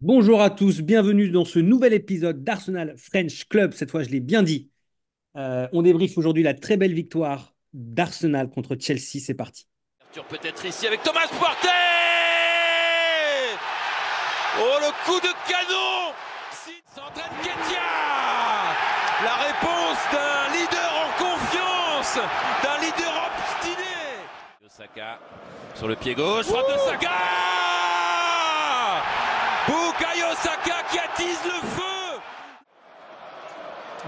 Bonjour à tous, bienvenue dans ce nouvel épisode d'Arsenal French Club. Cette fois, je l'ai bien dit. On débriefe aujourd'hui la très belle victoire d'Arsenal contre Chelsea. C'est parti. Peut-être ici avec Thomas Partey. Oh, le coup de canon. S'entraîne Ketia. La réponse d'un leader en confiance, d'un leader obstiné. Osaka sur le pied gauche, frappe de Saka. Bukayo Saka qui attise le feu.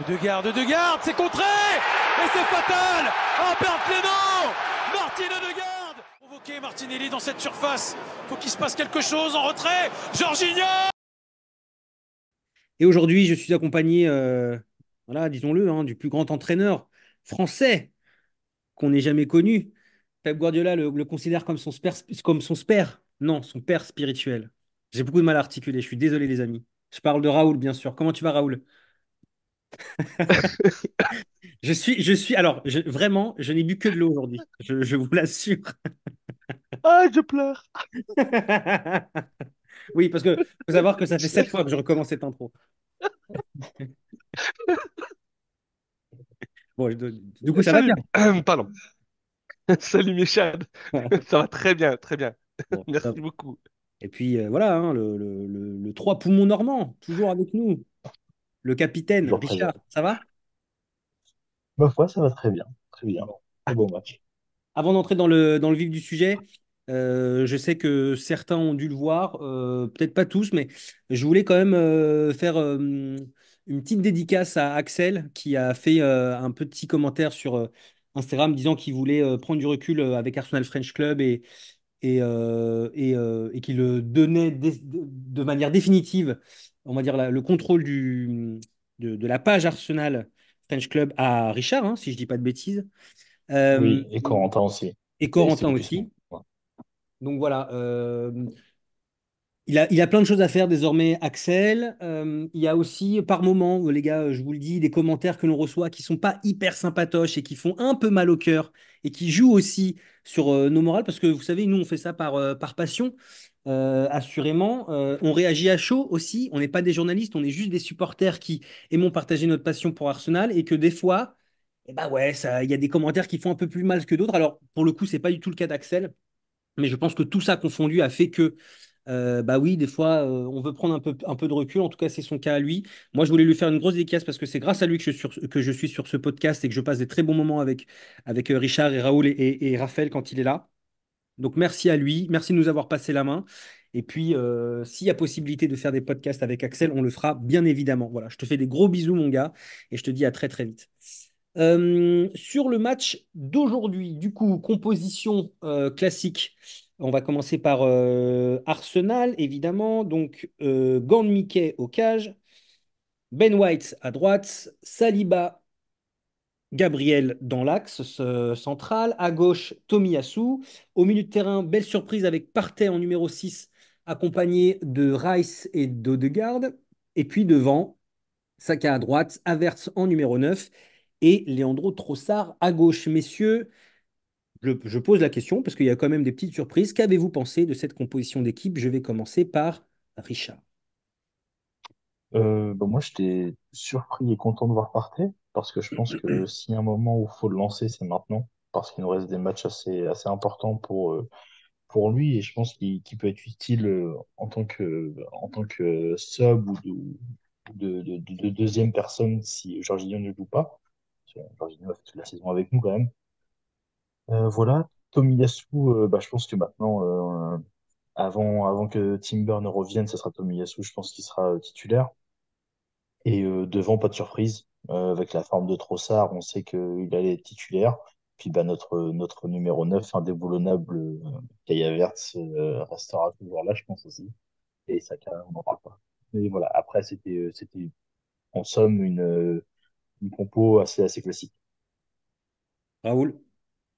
De garde, c'est contré. Et c'est fatal. Oh, perte Clément. Martin Odegaard. Provoqué Martinelli dans cette surface. Faut qu'il se passe quelque chose en retrait. Jorginho. Et aujourd'hui, je suis accompagné, voilà, disons-le, hein, du plus grand entraîneur français qu'on ait jamais connu. Pep Guardiola le considère comme son spère. Non, son père spirituel. J'ai beaucoup de mal à articuler. Je suis désolé, les amis. Je parle de Raoul, bien sûr. Comment tu vas, Raoul? Alors, vraiment, je n'ai bu que de l'eau aujourd'hui. Je vous l'assure. Ah, je pleure. Oui, parce que faut savoir que ça fait 7 fois que je recommence cette intro. Bon, du coup, ça va bien. Salut. Pardon. Salut Michel. Ça va très bien, très bien. Bon, top. Merci beaucoup. Et puis voilà, hein, le 3 poumons normand, toujours avec nous. Le capitaine, Toujours présent. Richard, ça va? Ma foi, ça va très bien. Très bien. Bon. Très bon match. Avant d'entrer dans le vif du sujet, je sais que certains ont dû le voir, peut-être pas tous, mais je voulais quand même faire une petite dédicace à Axel qui a fait un petit commentaire sur Instagram disant qu'il voulait prendre du recul avec Arsenal French Club et qu'il donnait de manière définitive, on va dire, le contrôle de la page Arsenal French Club à Richard, hein, si je dis pas de bêtises. Euh, Oui, et Corentin aussi. et C'est Corentin plus moi. aussi. Donc voilà, il a plein de choses à faire désormais, Axel. Il y a aussi, par moment, les gars, je vous le dis, des commentaires que l'on reçoit qui sont pas hyper sympatoches et qui font un peu mal au cœur et qui jouent aussi sur nos morales, parce que vous savez, nous, on fait ça par passion, assurément. On réagit à chaud aussi. On n'est pas des journalistes, on est juste des supporters qui aimons partager notre passion pour Arsenal et que des fois, eh ben ouais, ça, il y a des commentaires qui font un peu plus mal que d'autres. Alors, pour le coup, c'est pas du tout le cas d'Axel. Mais je pense que tout ça confondu a fait que, bah oui, des fois, on veut prendre un peu de recul. En tout cas, c'est son cas à lui. Moi, je voulais lui faire une grosse dédicace parce que c'est grâce à lui que je suis sur ce podcast et que je passe des très bons moments avec Richard et Raoul et Raphaël quand il est là. Donc, merci à lui. Merci de nous avoir passé la main. Et puis, s'il y a possibilité de faire des podcasts avec Axel, on le fera bien évidemment. Voilà, je te fais des gros bisous, mon gars, et je te dis à très, très vite. Sur le match d'aujourd'hui, du coup, composition classique. On va commencer par Arsenal, évidemment. Donc, Gand Mickey au cage, Ben White à droite, Saliba, Gabriel dans l'axe central, à gauche, Tomiyasu. Au milieu de terrain, belle surprise avec Partey en numéro 6, accompagné de Rice et d'Odegaard. Et puis devant, Saka à droite, Havertz en numéro 9 et Leandro Trossard à gauche. Messieurs, je pose la question parce qu'il y a quand même des petites surprises. Qu'avez-vous pensé de cette composition d'équipe? Je vais commencer par Richard. Moi, j'étais surpris et content de voir Partey parce que je pense que s'il y a un moment où il faut le lancer, c'est maintenant. Parce qu'il nous reste des matchs assez importants pour lui et je pense qu'il peut être utile en tant que sub ou de deuxième personne si Jorginho ne joue pas. Parce que Jorginho a fait toute la saison avec nous quand même. Voilà, Tomiyasu, je pense que maintenant, avant que Timber ne revienne, ce sera Tomiyasu, je pense qu'il sera titulaire. Et devant, pas de surprise. Avec la forme de Trossard, on sait qu'il allait être titulaire. Puis notre numéro 9 indéboulonnable, Kai Havertz, restera toujours là, je pense aussi. Et Saka, on n'en parle pas. Mais voilà, après, c'était en somme une compo assez classique. Raoul,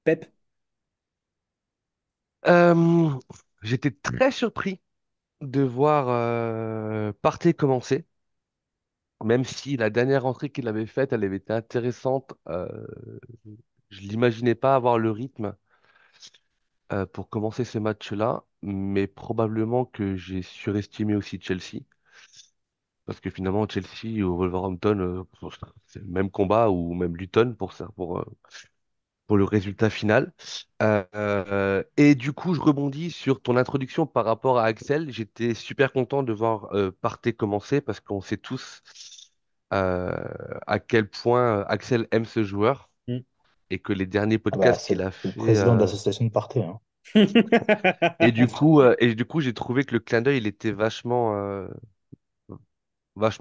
Pep. Euh, J'étais très surpris de voir Partey commencer, même si la dernière entrée qu'il avait faite, elle avait été intéressante. Je l'imaginais pas avoir le rythme pour commencer ce match-là, mais probablement que j'ai surestimé aussi Chelsea. Parce que finalement, Chelsea ou Wolverhampton, c'est le même combat, ou même Luton pour ça, pour le résultat final. Et du coup, je rebondis sur ton introduction par rapport à Axel. J'étais super content de voir Partey commencer parce qu'on sait tous euh, à quel point Axel aime ce joueur Mm. et que les derniers Ah bah, podcasts qu'il a c'est le fait. président de l'association de Partey, hein. Et du coup, j'ai trouvé que le clin d'œil, il était vachement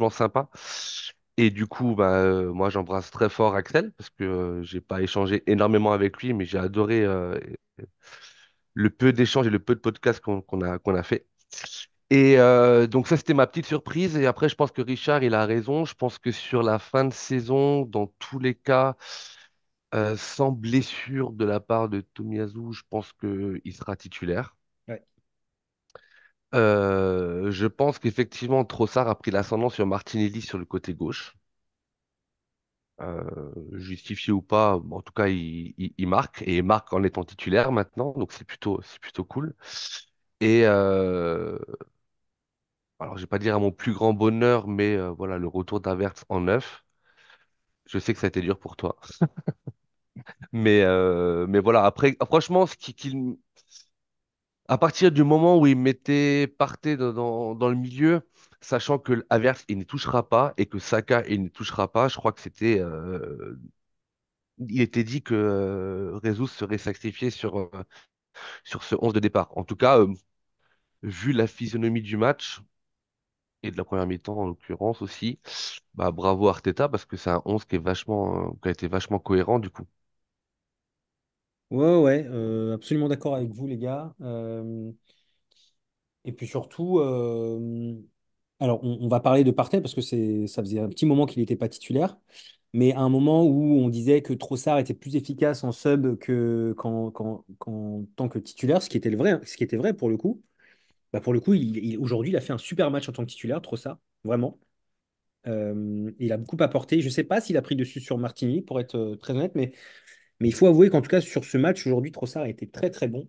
sympa. Et du coup, bah, moi, j'embrasse très fort Axel parce que j'ai pas échangé énormément avec lui, mais j'ai adoré le peu d'échanges et le peu de podcasts qu'on a fait. Et donc ça, c'était ma petite surprise. Et après, je pense que Richard, il a raison. Je pense que sur la fin de saison, dans tous les cas, sans blessure de la part de Tomiyasu, je pense qu'il sera titulaire. Ouais. Je pense qu'effectivement, Trossard a pris l'ascendant sur Martinelli sur le côté gauche. Justifié ou pas, bon, en tout cas, il marque et il marque en étant titulaire maintenant, donc c'est plutôt cool. Et alors, je vais pas dire à mon plus grand bonheur, mais voilà, le retour d'Havertz en neuf. Je sais que ça a été dur pour toi, mais voilà. Après, franchement, à partir du moment où il mettait Partey dans le milieu, sachant que Havertz il ne touchera pas et que Saka il ne touchera pas, je crois que il était dit que Jesus serait sacrifié sur ce 11 de départ. En tout cas, vu la physionomie du match et de la première mi-temps en l'occurrence aussi, bah bravo Arteta parce que c'est un 11 qui a été vachement cohérent du coup. Ouais, ouais, absolument d'accord avec vous, les gars. Et puis surtout, alors on va parler de Partey parce que ça faisait un petit moment qu'il n'était pas titulaire, mais à un moment où on disait que Trossard était plus efficace en sub qu'en tant que titulaire, ce qui était le vrai, ce qui était vrai pour le coup. Bah pour le coup, aujourd'hui, il a fait un super match en tant que titulaire, Trossard, vraiment. Il a beaucoup apporté. Je ne sais pas s'il a pris dessus sur Martini, pour être très honnête, mais il faut avouer qu'en tout cas, sur ce match, aujourd'hui, Trossard a été très, très bon.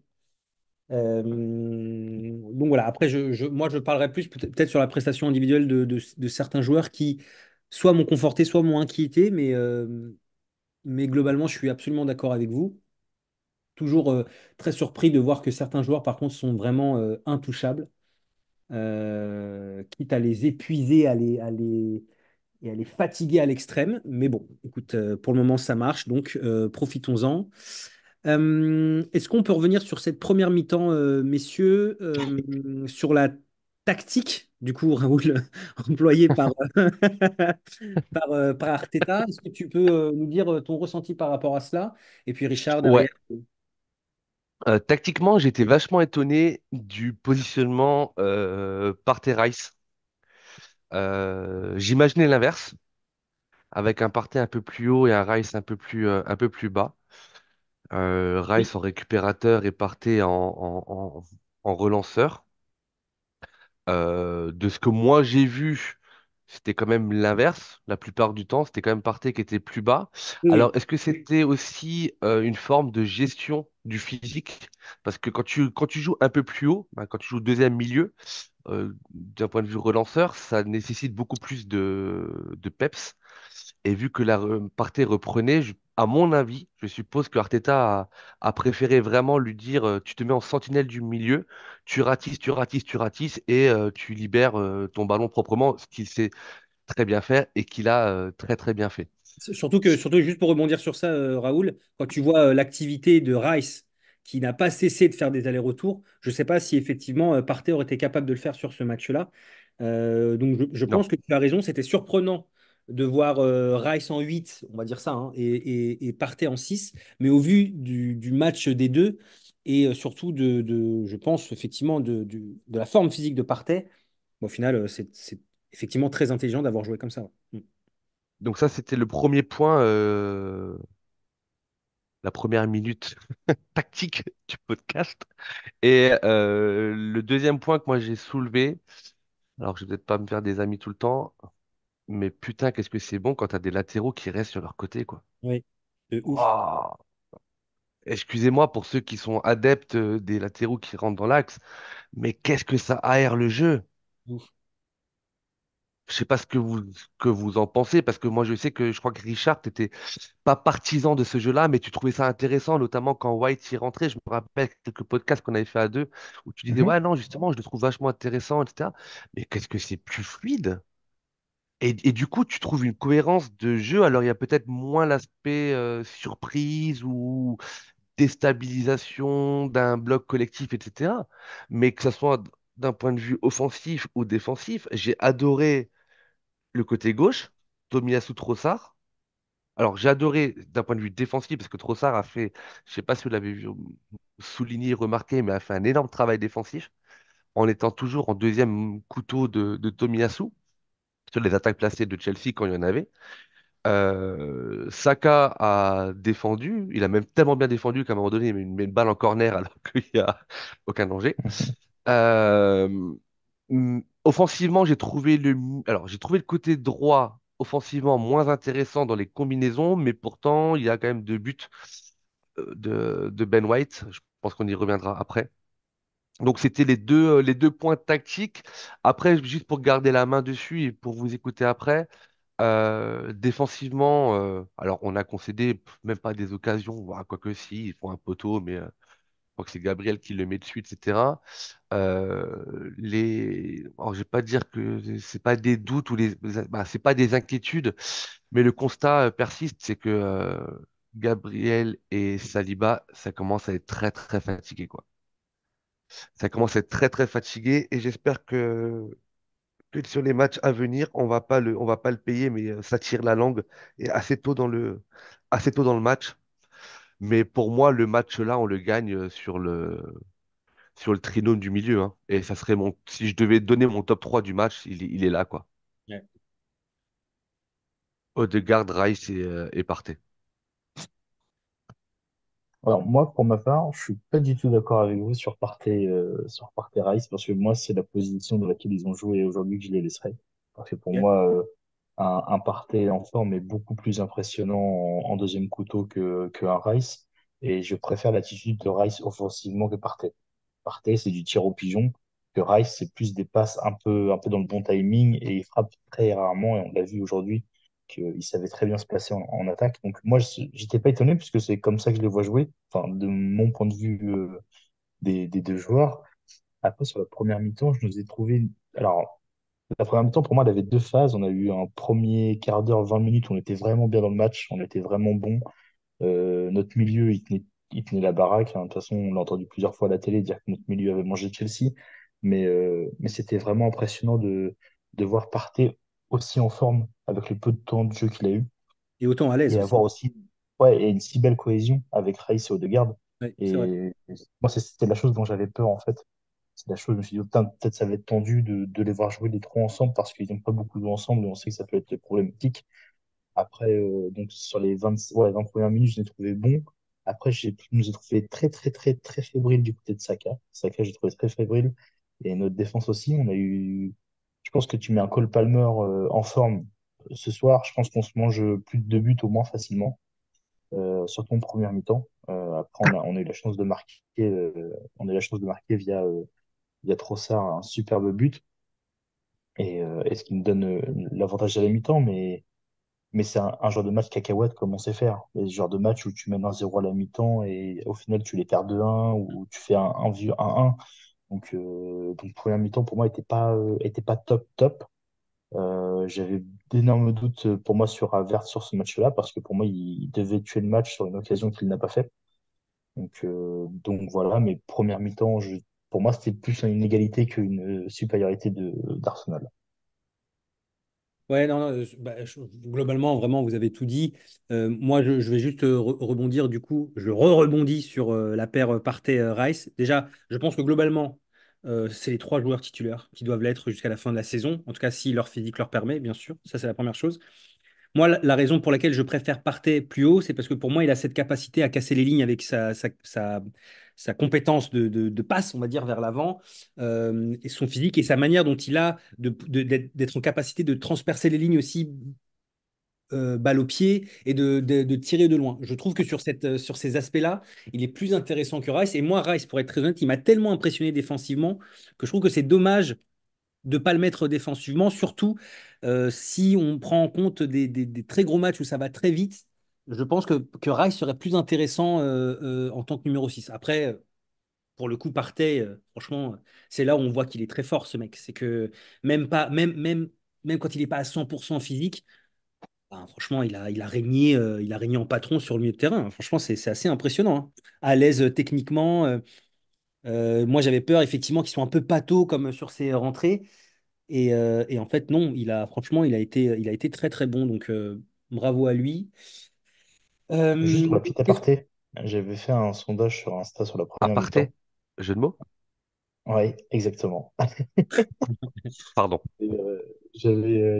Donc voilà, après, moi, je parlerai plus peut-être sur la prestation individuelle de certains joueurs qui soit m'ont conforté, soit m'ont inquiété, mais globalement, je suis absolument d'accord avec vous. Toujours très surpris de voir que certains joueurs, par contre, sont vraiment intouchables, quitte à les épuiser, et à les fatiguer à l'extrême. Mais bon, écoute, pour le moment, ça marche, donc profitons-en. Est-ce qu'on peut revenir sur cette première mi-temps, messieurs, sur la tactique, du coup, Raoul, employée par Arteta? Est-ce que tu peux nous dire ton ressenti par rapport à cela? Et puis Richard, derrière. Ouais, tactiquement, j'étais vachement étonné du positionnement Partey-Rice. J'imaginais l'inverse, avec un Partey un peu plus haut et un Rice un peu plus bas. Rice en récupérateur et Partey en relanceur. De ce que moi j'ai vu, c'était quand même l'inverse. La plupart du temps, c'était quand même Partey qui était plus bas. Alors, Oui, est-ce que c'était aussi une forme de gestion du physique? Parce que quand tu joues un peu plus haut, bah, quand tu joues deuxième milieu, d'un point de vue relanceur, ça nécessite beaucoup plus de peps. Et vu que Partey reprenait, à mon avis, je suppose que Arteta a préféré vraiment lui dire tu te mets en sentinelle du milieu, tu ratisses, tu ratisses, tu ratisses et tu libères ton ballon proprement, ce qu'il sait très bien faire et qu'il a très très bien fait. surtout juste pour rebondir sur ça, Raoul, quand tu vois l'activité de Rice qui n'a pas cessé de faire des allers-retours, je ne sais pas si effectivement Partey aurait été capable de le faire sur ce match-là. Donc je Non. pense que tu as raison, c'était surprenant de voir Rice en 8, on va dire ça, hein, et Partey en 6, mais au vu du match des deux, et surtout je pense effectivement de la forme physique de Partey, au final, c'est effectivement très intelligent d'avoir joué comme ça. Ouais. Donc ça, c'était le premier point, la première minute tactique du podcast. Et le deuxième point que moi j'ai soulevé, alors je vais peut-être pas me faire des amis tout le temps, mais putain, qu'est-ce que c'est bon quand t'as des latéraux qui restent sur leur côté, quoi. Oui, de ouf. Waouh. excusez-moi pour ceux qui sont adeptes des latéraux qui rentrent dans l'axe, mais qu'est-ce que ça aère le jeu? Ouf. Je sais pas que vous en pensez, parce que moi je sais que je crois que Richard n'était pas partisan de ce jeu-là, mais tu trouvais ça intéressant, notamment quand White y rentrait. Je me rappelle quelques podcasts qu'on avait fait à deux, où tu disais, Mhm. ouais, non, justement, je le trouve vachement intéressant, etc. Mais qu'est-ce que c'est plus fluide? Et du coup, tu trouves une cohérence de jeu. Alors, il y a peut-être moins l'aspect surprise ou déstabilisation d'un bloc collectif, etc. Mais que ce soit d'un point de vue offensif ou défensif, j'ai adoré le côté gauche, Tomiyasu Trossard. Alors, j'ai adoré d'un point de vue défensif parce que Trossard a fait, je sais pas si vous l'avez vu, souligné, remarqué, mais a fait un énorme travail défensif en étant toujours en deuxième couteau de Tomiyasu sur les attaques placées de Chelsea quand il y en avait. Saka a défendu, il a même tellement bien défendu qu'à un moment donné, il met une balle en corner alors qu'il n'y a aucun danger. Euh, Offensivement, j'ai trouvé le côté droit offensivement moins intéressant dans les combinaisons, mais pourtant, il y a quand même deux buts de Ben White. Je pense qu'on y reviendra après. Donc, c'était les deux points tactiques. Après, juste pour garder la main dessus et pour vous écouter après, défensivement, alors on a concédé même pas des occasions, voire quoique si, ils font un poteau, mais je crois que c'est Gabriel qui le met dessus, etc. Alors, je vais pas dire que c'est pas des doutes ou bah, c'est pas des inquiétudes, mais le constat persiste, c'est que Gabriel et Saliba, ça commence à être très très fatigué, quoi. Ça commence à être très très fatigué, et j'espère que sur les matchs à venir, on va pas le payer, mais ça tire la langue et assez tôt dans le match. Mais pour moi, le match là, on le gagne sur le trinôme du milieu, hein. Et ça serait si je devais donner mon top 3 du match, il est là, quoi. Ouais. Odegaard, Rice et Partey. Alors moi, pour ma part, je suis pas du tout d'accord avec vous sur Partey Rice, parce que moi, c'est la position dans laquelle ils ont joué aujourd'hui que je les laisserai. Parce que pour Ok. moi, un Partey en forme est beaucoup plus impressionnant en deuxième couteau que un Rice. Et je préfère l'attitude de Rice offensivement que Partey. Partey, c'est du tir au pigeon, que Rice, c'est plus des passes un peu dans le bon timing et il frappe très rarement. Et on l'a vu aujourd'hui qu'il savait très bien se placer en attaque. Donc moi, j'étais pas étonné puisque c'est comme ça que je les vois jouer. Enfin, de mon point de vue des deux joueurs. Après, sur la première mi-temps, je nous ai trouvé. Alors, la première mi-temps, pour moi, elle avait deux phases. On a eu un premier quart d'heure, 20 minutes où on était vraiment bien dans le match, on était vraiment bon. Notre milieu, il tenait la baraque, hein. De toute façon, on l'a entendu plusieurs fois à la télé dire que notre milieu avait mangé Chelsea. Mais c'était vraiment impressionnant de voir Partey aussi en forme avec le peu de temps de jeu qu'il a eu Et autant à l'aise et aussi. avoir aussi ouais, et une si belle cohésion avec Rice et Odegaard. Ouais, c'est vrai. Et moi, c'était la chose dont j'avais peur en fait. C'est la chose, je me suis dit, oh, putain, peut-être ça va être tendu de les voir jouer les trois ensemble parce qu'ils n'ont pas beaucoup joué ensemble et on sait que ça peut être problématique. Après, donc sur les 20 ouais, 20 premières minutes, je l'ai trouvé bon. Après, je nous ai trouvé très, très, très, très fébrile du côté de Saka. Saka, j'ai trouvé très fébrile. Et notre défense aussi, on a eu. Je pense que tu mets un Cole Palmer en forme ce soir. Je pense qu'on se mange plus de deux buts au moins facilement, surtout en première mi-temps. Après, on a eu la chance de marquer, on a eu la chance de marquer via Trossard un superbe but. Et ce qui nous donne l'avantage à la mi-temps. Mais c'est un genre de match cacahuète comme on sait faire. Les genre de match où tu mènes 1-0 à la mi-temps et au final tu les perds 2-1 ou tu fais un vieux 1-1. Donc première mi-temps pour moi était pas top top. J'avais d'énormes doutes pour moi sur Havertz sur ce match-là parce que pour moi il devait tuer le match sur une occasion qu'il n'a pas fait. Donc voilà, mais première mi-temps, pour moi c'était plus une égalité qu'une supériorité d'Arsenal. Ouais, non, non, bah, globalement, vraiment, vous avez tout dit. Moi, je vais juste rebondir, du coup, je rebondis sur la paire Partey-Rice. Déjà, je pense que globalement, c'est les trois joueurs titulaires qui doivent l'être jusqu'à la fin de la saison. En tout cas, si leur physique leur permet, bien sûr. Ça, c'est la première chose. Moi, la raison pour laquelle je préfère Partey plus haut, c'est parce que pour moi, il a cette capacité à casser les lignes avec sa compétence de passe, on va dire, vers l'avant, et son physique et sa manière dont il a d'être en capacité de transpercer les lignes aussi balle au pied et de tirer de loin. Je trouve que sur ces aspects-là, il est plus intéressant que Rice. Et moi, Rice, pour être très honnête, il m'a tellement impressionné défensivement que je trouve que c'est dommage de ne pas le mettre défensivement, surtout si on prend en compte des très gros matchs où ça va très vite. Je pense que Rice serait plus intéressant en tant que numéro 6. Après, pour le coup, Partey, franchement, c'est là où on voit qu'il est très fort, ce mec. C'est que même, pas, même quand il n'est pas à 100% physique, ben, franchement, il a régné en patron sur le milieu de terrain. Franchement, c'est assez impressionnant, hein. À l'aise techniquement. Moi, j'avais peur, effectivement, qu'il soit un peu pâteau comme sur ses rentrées. Et en fait, non, franchement, il a été très, très bon. Donc, bravo à lui. Juste pour la petite Qu'est-ce- aparté, j'avais fait un sondage sur Insta sur la première Aparté, mi-temps. jeu de mots? Oui, exactement. Pardon. Et,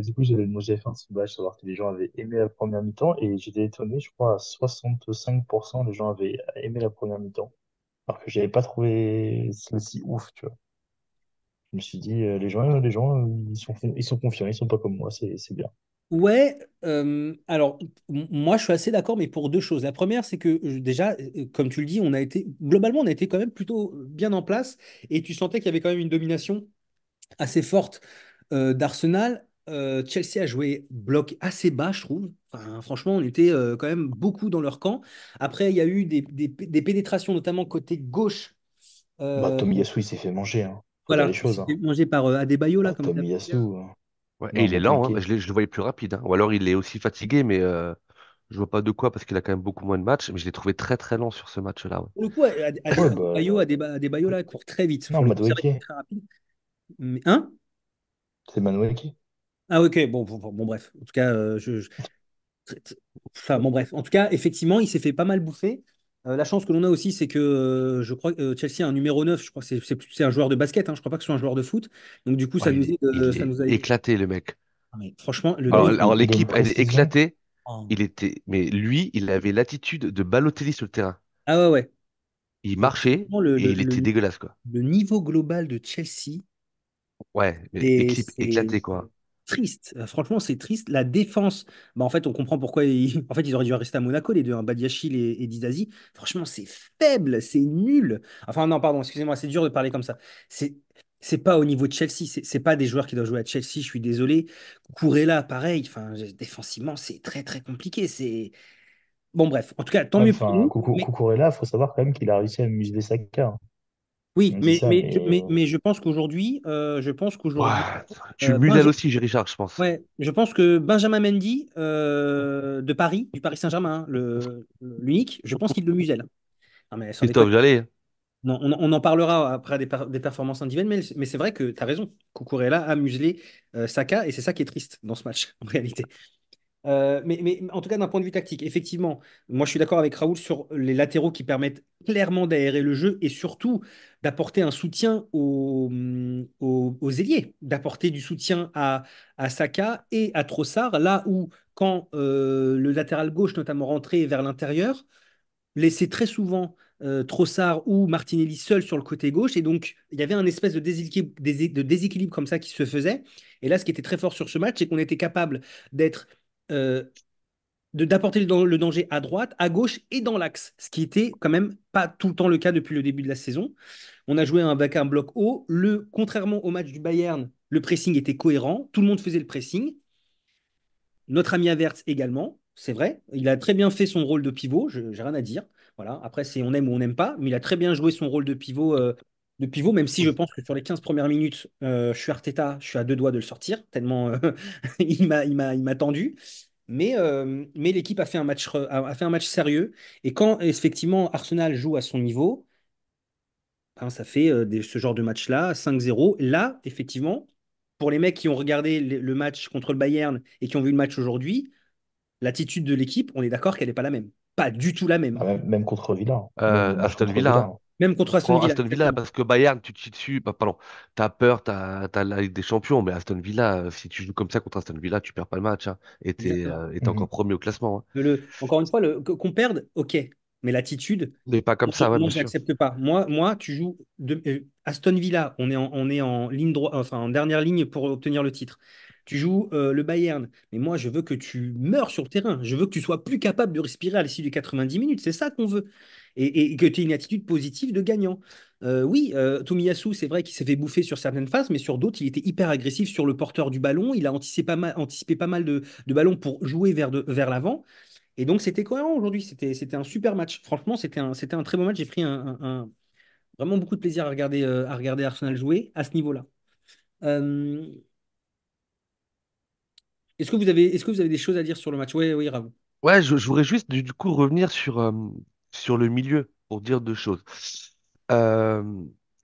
du coup, j'avais fait un sondage, savoir que les gens avaient aimé la première mi-temps, et j'étais étonné, je crois, à 65% les gens avaient aimé la première mi-temps, alors que j'avais pas trouvé celle-ci ouf, tu vois. Je me suis dit, ils sont confiants, ils sont pas comme moi, c'est bien. Ouais, alors moi je suis assez d'accord, mais pour deux choses. La première, c'est que déjà, comme tu le dis, globalement, on a été quand même plutôt bien en place et tu sentais qu'il y avait quand même une domination assez forte d'Arsenal. Chelsea a joué bloc assez bas, je trouve. Enfin, franchement, on était quand même beaucoup dans leur camp. Après, il y a eu des pénétrations, notamment côté gauche. Bah, Euh, Tomiyasu, il s'est fait manger, hein. Faut dire les voilà, il choses, s'est hein. fait manger par Adebayo, là, Bah, comme il Tomiyasu, l'appelle. Ouais, et non, il est lent, hein. Madueke. Je le voyais plus rapide, hein. Ou alors il est aussi fatigué, mais je vois pas de quoi parce qu'il a quand même beaucoup moins de matchs. Mais je l'ai trouvé très très lent sur ce match-là. Ouais. Pour le coup, Ouais, Adebayo, là, court très vite. non, Pour le coup, c'est vrai qu'il est Madueke, très rapide. Mais, hein? c'est Madueke. Ah, ok, bon, bref. En tout cas, enfin, bon, bref. En tout cas, effectivement, il s'est fait pas mal bouffer. La chance que l'on a aussi, c'est que je crois que Chelsea a un numéro 9. Je crois que c'est un joueur de basket, hein. Je crois pas que ce soit un joueur de foot. Donc, du coup, Ouais, il ça est nous a aidé. éclaté, le mec. Ah, mais franchement, le Alors, mec. alors Pour donner une l'équipe, elle est précision, éclatée. Oh. Il était, mais lui, il avait l'attitude de Balotelli sur le terrain. Ah, ouais, ouais. Il Mais marchait franchement, et il était dégueulasse, quoi. le niveau global de Chelsea, Ouais, mais et l'équipe c'est éclatée, quoi. triste. Franchement, c'est triste. La défense, bah, en fait, on comprend pourquoi en fait, ils auraient dû rester à Monaco, les deux, hein, Badiachil et Disasi. Franchement, c'est faible, c'est nul. Enfin, non, pardon, excusez-moi, c'est dur de parler comme ça. C'est c'est pas au niveau de Chelsea, c'est pas des joueurs qui doivent jouer à Chelsea, je suis désolé. Courella, pareil, enfin, défensivement, c'est très très compliqué. Bon, bref, en tout cas, tant ouais, mieux pour enfin, nous. Mais Cucurella, faut savoir quand même qu'il a réussi à museler Saka, hein. oui, On dit ça, mais mais je pense qu'aujourd'hui, Ouais, tu Musel Benja- aussi, j'ai Richard, je pense. ouais, je pense que Benjamin Mendy de Paris, du Paris Saint-Germain, hein, l'unique, je pense qu'il le muselle. Non, mais sans déconner. Christophe Jallet. Non, on en parlera après des performances individuelles, mais c'est vrai que tu as raison. Cucurella a muselé Saka et c'est ça qui est triste dans ce match, en réalité. Mais en tout cas, d'un point de vue tactique, effectivement, moi je suis d'accord avec Raoul sur les latéraux qui permettent clairement d'aérer le jeu et surtout d'apporter un soutien aux ailiers, d'apporter du soutien à Saka et à Trossard, là où quand le latéral gauche notamment rentrait vers l'intérieur, laissait très souvent Trossard ou Martinelli seul sur le côté gauche et donc il y avait un espèce de déséquilibre comme ça qui se faisait. Et là, ce qui était très fort sur ce match, c'est qu'on était capable d'être euh, d'apporter le danger à droite, à gauche et dans l'axe, ce qui était quand même pas tout le temps le cas depuis le début de la saison. On a joué avec un bloc haut. Contrairement au match du Bayern, le pressing était cohérent. Tout le monde faisait le pressing. Notre ami Avertz également, c'est vrai. Il a très bien fait son rôle de pivot, j'ai rien à dire. Voilà. Après, c'est on aime ou on n'aime pas, mais il a très bien joué son rôle de pivot, même si je pense que sur les 15 premières minutes, je suis Arteta, je suis à deux doigts de le sortir, tellement il m'a tendu. Mais l'équipe a fait un match sérieux. Et quand effectivement Arsenal joue à son niveau, hein, ça fait ce genre de match-là, 5-0. Là, effectivement, pour les mecs qui ont regardé le match contre le Bayern et qui ont vu le match aujourd'hui, l'attitude de l'équipe, on est d'accord qu'elle n'est pas la même. Pas du tout la même, ah, hein. même contre Villa, hein. Même le match Aston contre Villa, Villa, hein. hein. Même contre Aston Prends Villa, Aston Villa exactement. parce que Bayern, tu te chies dessus. Bah, pardon, t'as peur, t'as la Ligue des Champions, mais Aston Villa, si tu joues comme ça contre Aston Villa, tu perds pas le match, hein, Exactement. et t'es encore Mhm. premier au classement, hein. Encore une fois, qu'on perde, ok. Mais l'attitude, Mais pas comme ça, ouais, moi, bien je sûr. l'accepte pas. Tu joues Aston Villa, on est en ligne droite, enfin en dernière ligne pour obtenir le titre. Tu joues le Bayern. Mais moi, je veux que tu meurs sur le terrain. Je veux que tu sois plus capable de respirer à l'issue des 90 minutes. C'est ça qu'on veut. Et que tu aies une attitude positive de gagnant. Oui, Tomiyasu, c'est vrai qu'il s'est fait bouffer sur certaines phases, mais sur d'autres, il était hyper agressif sur le porteur du ballon. Il a anticipé pas mal de ballons pour jouer vers l'avant. Et donc, c'était cohérent aujourd'hui. C'était un super match. Franchement, c'était un très bon match. J'ai pris vraiment beaucoup de plaisir à regarder Arsenal jouer à ce niveau-là. Euh, est-ce que vous avez des choses à dire sur le match? Oui, oui, Raoult. Ouais, je voudrais juste du coup revenir sur le milieu pour dire deux choses. Euh,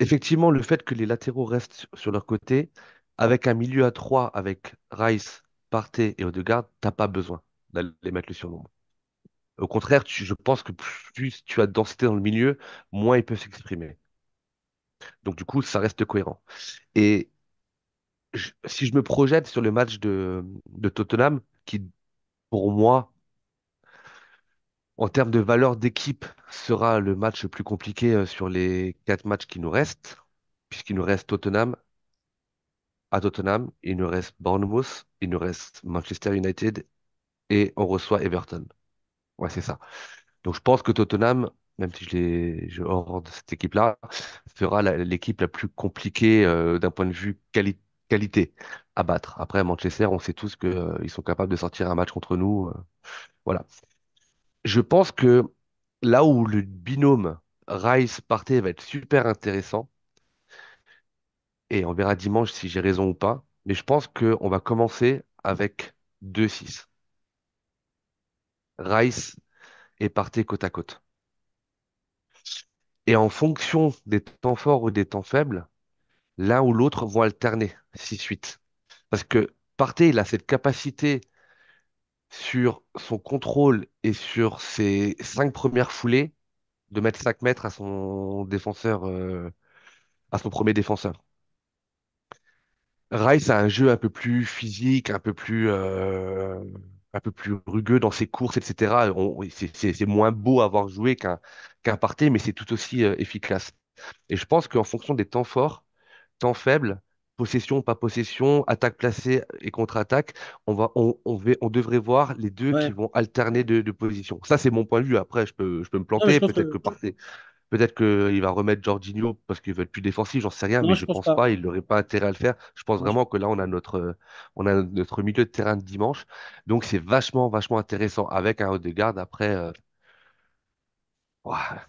Effectivement, le fait que les latéraux restent sur leur côté, avec un milieu à trois, avec Rice, Partey et Odegaard, t'as pas besoin d'aller mettre le surnombre. Au contraire, je pense que plus tu as de densité dans le milieu, moins ils peuvent s'exprimer. Donc du coup, ça reste cohérent. Et si je me projette sur le match de Tottenham, qui pour moi, en termes de valeur d'équipe, sera le match le plus compliqué sur les quatre matchs qui nous restent, puisqu'il nous reste Tottenham à Tottenham, il nous reste Bournemouth, il nous reste Manchester United et on reçoit Everton. Ouais, c'est ça. Donc je pense que Tottenham, même si je hors de cette équipe-là, sera l'équipe la plus compliquée d'un point de vue qualité à battre. Après, Manchester, on sait tous qu'ils sont capables de sortir un match contre nous. Voilà. Je pense que là où le binôme Rice-Partey va être super intéressant, et on verra dimanche si j'ai raison ou pas, mais je pense qu'on va commencer avec 2-6. Rice et Partey côte à côte. Et en fonction des temps forts ou des temps faibles, l'un ou l'autre vont alterner 6-8. Parce que Partey, il a cette capacité sur son contrôle et sur ses 5 premières foulées de mettre 5 mètres à son défenseur, à son premier défenseur. Rice a un jeu un peu plus physique, un peu plus rugueux dans ses courses, etc. C'est moins beau à avoir joué qu'un Partey, mais c'est tout aussi efficace. Et je pense qu'en fonction des temps forts, temps faibles, possession, pas possession, attaque placée et contre-attaque, on devrait voir les deux qui Ouais. vont alterner de position. Ça, c'est mon point de vue. Après, je peux me Non, mais je planter. pense Peut-être que que. Partey Peut-être qu'il va remettre Jorginho parce qu'il veut être plus défensif, j'en sais rien, mais Non, je je pense pense pas. pas, il n'aurait pas intérêt à le faire. Je pense Non, je- vraiment que là, on a notre milieu de terrain de dimanche. Donc, c'est vachement, vachement intéressant avec un Odegaard. Après, ouah,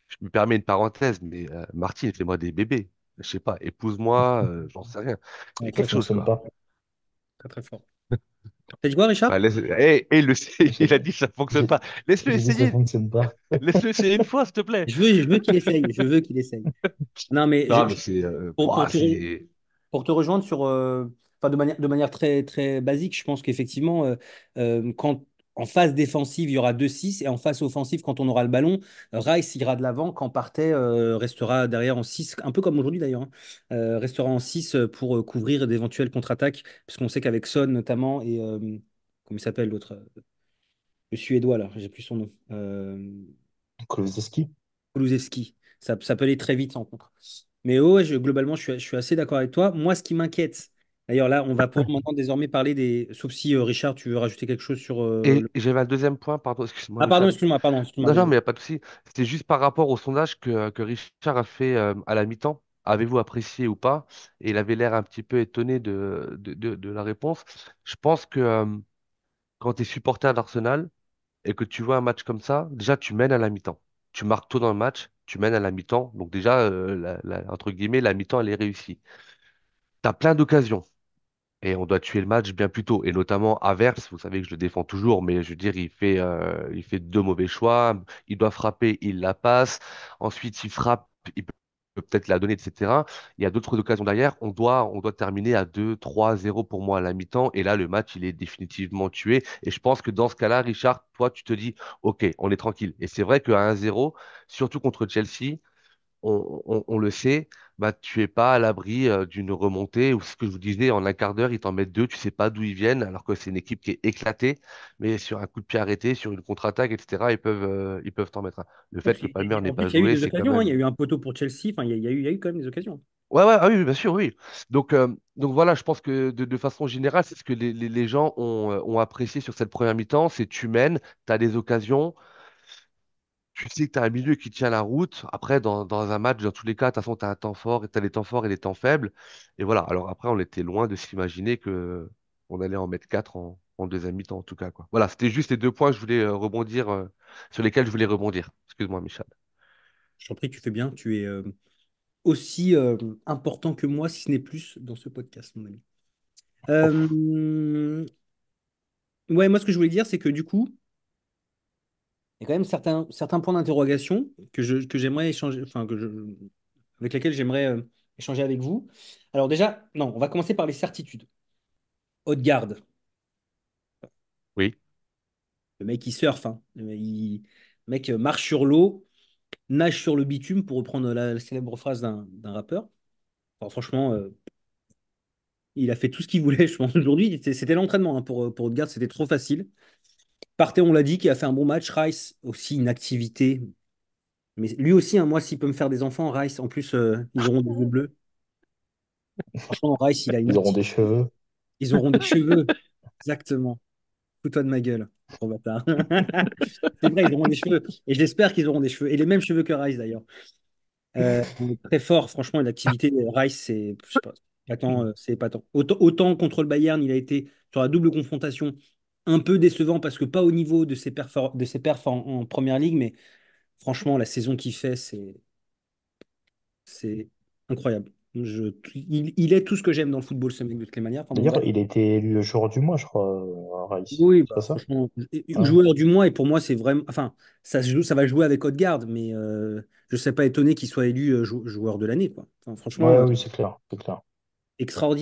je me permets une parenthèse, mais Martine, fais-moi des bébés. Je sais pas, épouse-moi, j'en sais rien. Ouais, Ça Quelque chose, fonctionne quoi. pas. très très fort. T'as dit quoi, Richard? Bah, il le sait, il a dit que ça fonctionne J'ai pas. Laisse-le j'ai dit ça essayer. fonctionne pas. Laisse-le essayer une fois, s'il te plaît. Je veux qu'il essaye. Je veux qu'il essaye. Non, mais Non, mais c'est. pour, pour Ouah, te, c'est. pour te rejoindre sur, enfin, de manière très, très basique, je pense qu'effectivement, quand en phase défensive, il y aura 2-6 et en phase offensive, quand on aura le ballon, Rice ira de l'avant, quand Partey restera derrière en 6 un peu comme aujourd'hui d'ailleurs, hein, restera en 6 pour couvrir d'éventuelles contre-attaques, puisqu'on sait qu'avec Son notamment et comment il s'appelle l'autre, le Suédois là, j'ai plus son nom. Kulusevski. Kulusevski. Ça peut aller très vite en contre. Mais ouais, globalement, je suis assez d'accord avec toi. Moi, ce qui m'inquiète, d'ailleurs, là, on va pouvoir maintenant désormais parler des. Sauf si Richard, tu veux rajouter quelque chose sur Et j'avais un deuxième point, pardon, excuse-moi, Ah, pardon, Richard. excuse-moi, Non, non, mais vas-y. il n'y a pas de souci. C'était juste par rapport au sondage que Richard a fait à la mi-temps. Avez-vous apprécié ou pas? Et il avait l'air un petit peu étonné de la réponse. Je pense que quand tu es supporter d'Arsenal et que tu vois un match comme ça, déjà, tu mènes à la mi-temps. Tu marques tôt dans le match, tu mènes à la mi-temps. Donc déjà, entre guillemets, la mi-temps, elle est réussie. Tu as plein d'occasions. Et on doit tuer le match bien plus tôt. Et notamment Havertz, vous savez que je le défends toujours, mais je veux dire, il fait deux mauvais choix. Il doit frapper, il la passe. Ensuite, il frappe, il peut peut-être la donner, etc. Il y a d'autres occasions derrière. On doit terminer à 2-3-0 pour moi à la mi-temps. Et là, le match, il est définitivement tué. Et je pense que dans ce cas-là, Richard, toi, tu te dis, OK, on est tranquille. Et c'est vrai qu'à 1-0, surtout contre Chelsea, on le sait, bah, tu es pas à l'abri d'une remontée, ou ce que je vous disais, en un quart d'heure, ils t'en mettent deux, tu sais pas d'où ils viennent, alors que c'est une équipe qui est éclatée, mais sur un coup de pied arrêté, sur une contre-attaque, etc., ils peuvent t'en mettre un. Le Et fait que puis, Palmer n'ait en plus, pas il y a eu joué, des c'est quand occasions, hein. Il y a même. eu un poteau pour Chelsea. Enfin, il y a eu quand même des occasions. Ouais, ouais, ah oui, oui, bien sûr, oui. Donc voilà, je pense que de façon générale, c'est ce que les gens ont apprécié sur cette première mi-temps, c'est tu mènes, tu as des occasions, tu sais que tu as un milieu qui tient la route. Après, dans un match, dans tous les cas, de toute façon, tu as un temps fort et tu as des temps forts et des temps faibles. Et voilà, alors après, on était loin de s'imaginer que on allait en mettre 4 en deuxième mi-temps, en tout cas, quoi. Voilà, c'était juste les deux points que je voulais rebondir, sur lesquels je voulais rebondir. Excuse-moi, Michel. Je t'en prie, tu fais bien. Tu es aussi important que moi, si ce n'est plus, dans ce podcast, mon ami. Euh, ouais, moi, ce que je voulais dire, c'est que du coup, il y a quand même certains points d'interrogation que j'aimerais échanger, enfin, avec lesquels j'aimerais échanger avec vous. Alors déjà, non, on va commencer par les certitudes. Haute-Garde, Oui. le mec il surfe, hein. Le mec marche sur l'eau, nage sur le bitume, pour reprendre la célèbre phrase d'un rappeur. Alors, franchement, il a fait tout ce qu'il voulait, je pense. Aujourd'hui, c'était l'entraînement, hein, pour Haute-Garde, c'était trop facile. Partey, on l'a dit, qui a fait un bon match. Rice, aussi une activité. Mais lui aussi, hein, moi, s'il peut me faire des enfants, Rice, en plus, ils auront des yeux bleus. Franchement, Rice, il a une Ils auront des activité. cheveux. Ils auront des cheveux. Exactement. Fous-toi de ma gueule, gros bâtard. C'est vrai, ils auront des cheveux. Et j'espère qu'ils auront des cheveux. Et les mêmes cheveux que Rice, d'ailleurs. Il est très fort, franchement, l'activité Rice, c'est, je sais pas, c'est épatant. Autant contre le Bayern, il a été sur la double confrontation un peu décevant parce que pas au niveau de ses perfs en première ligue, mais franchement, la saison qu'il fait, c'est incroyable. Il est tout ce que j'aime dans le football, ce mec, de toutes les manières. Enfin, bon, D'ailleurs, bref. il a été élu le joueur du mois, je crois, à Rice. Oui, C'est bah, pas ça? franchement, Ouais. joueur du mois, et pour moi, c'est vraiment. Enfin, ça va jouer avec Odegaard, mais je ne serais pas étonné qu'il soit élu joueur de l'année, quoi. Enfin, franchement, Ouais, oui, c'est clair, c'est clair.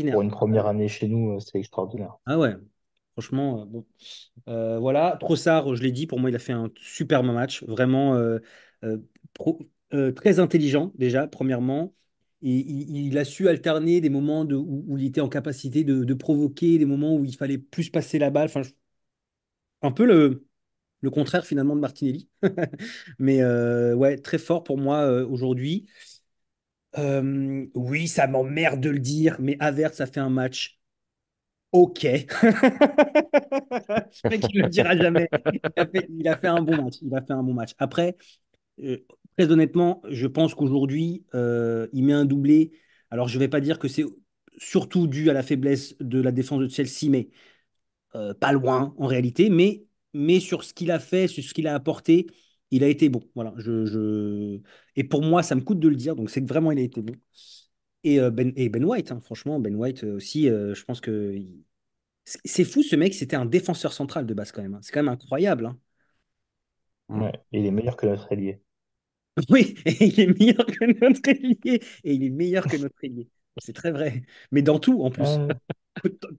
Pour extraordinaire. une première année chez nous, c'est extraordinaire. Ah ouais, franchement, bon. Voilà, Trossard, je l'ai dit, pour moi, il a fait un superbe match, vraiment euh, pro- très intelligent, déjà, premièrement. Et il a su alterner des moments où il était en capacité de provoquer, des moments où il fallait plus passer la balle. Enfin, un peu le contraire finalement de Martinelli. Mais ouais, très fort pour moi aujourd'hui. Oui, ça m'emmerde de le dire, mais Havertz a fait un match OK. Ce mec, il ne le dira jamais. Il a fait un bon match. Il a fait un bon match. Après, euh, très honnêtement, je pense qu'aujourd'hui, il met un doublé. Alors, je ne vais pas dire que c'est surtout dû à la faiblesse de la défense de Chelsea, mais pas loin en réalité. Mais sur ce qu'il a fait, sur ce qu'il a apporté, il a été bon. Voilà. Et pour moi, ça me coûte de le dire. Donc, c'est que vraiment, il a été bon. Et Ben White, hein, franchement, Ben White aussi, je pense que c'est fou, ce mec, c'était un défenseur central de base quand même, hein. C'est quand même incroyable, hein. Mm. Ouais, et il est meilleur que notre ailier. Oui, et il est meilleur que notre ailier. Et il est meilleur que notre ailier. C'est très vrai. Mais dans tout, en plus. Euh,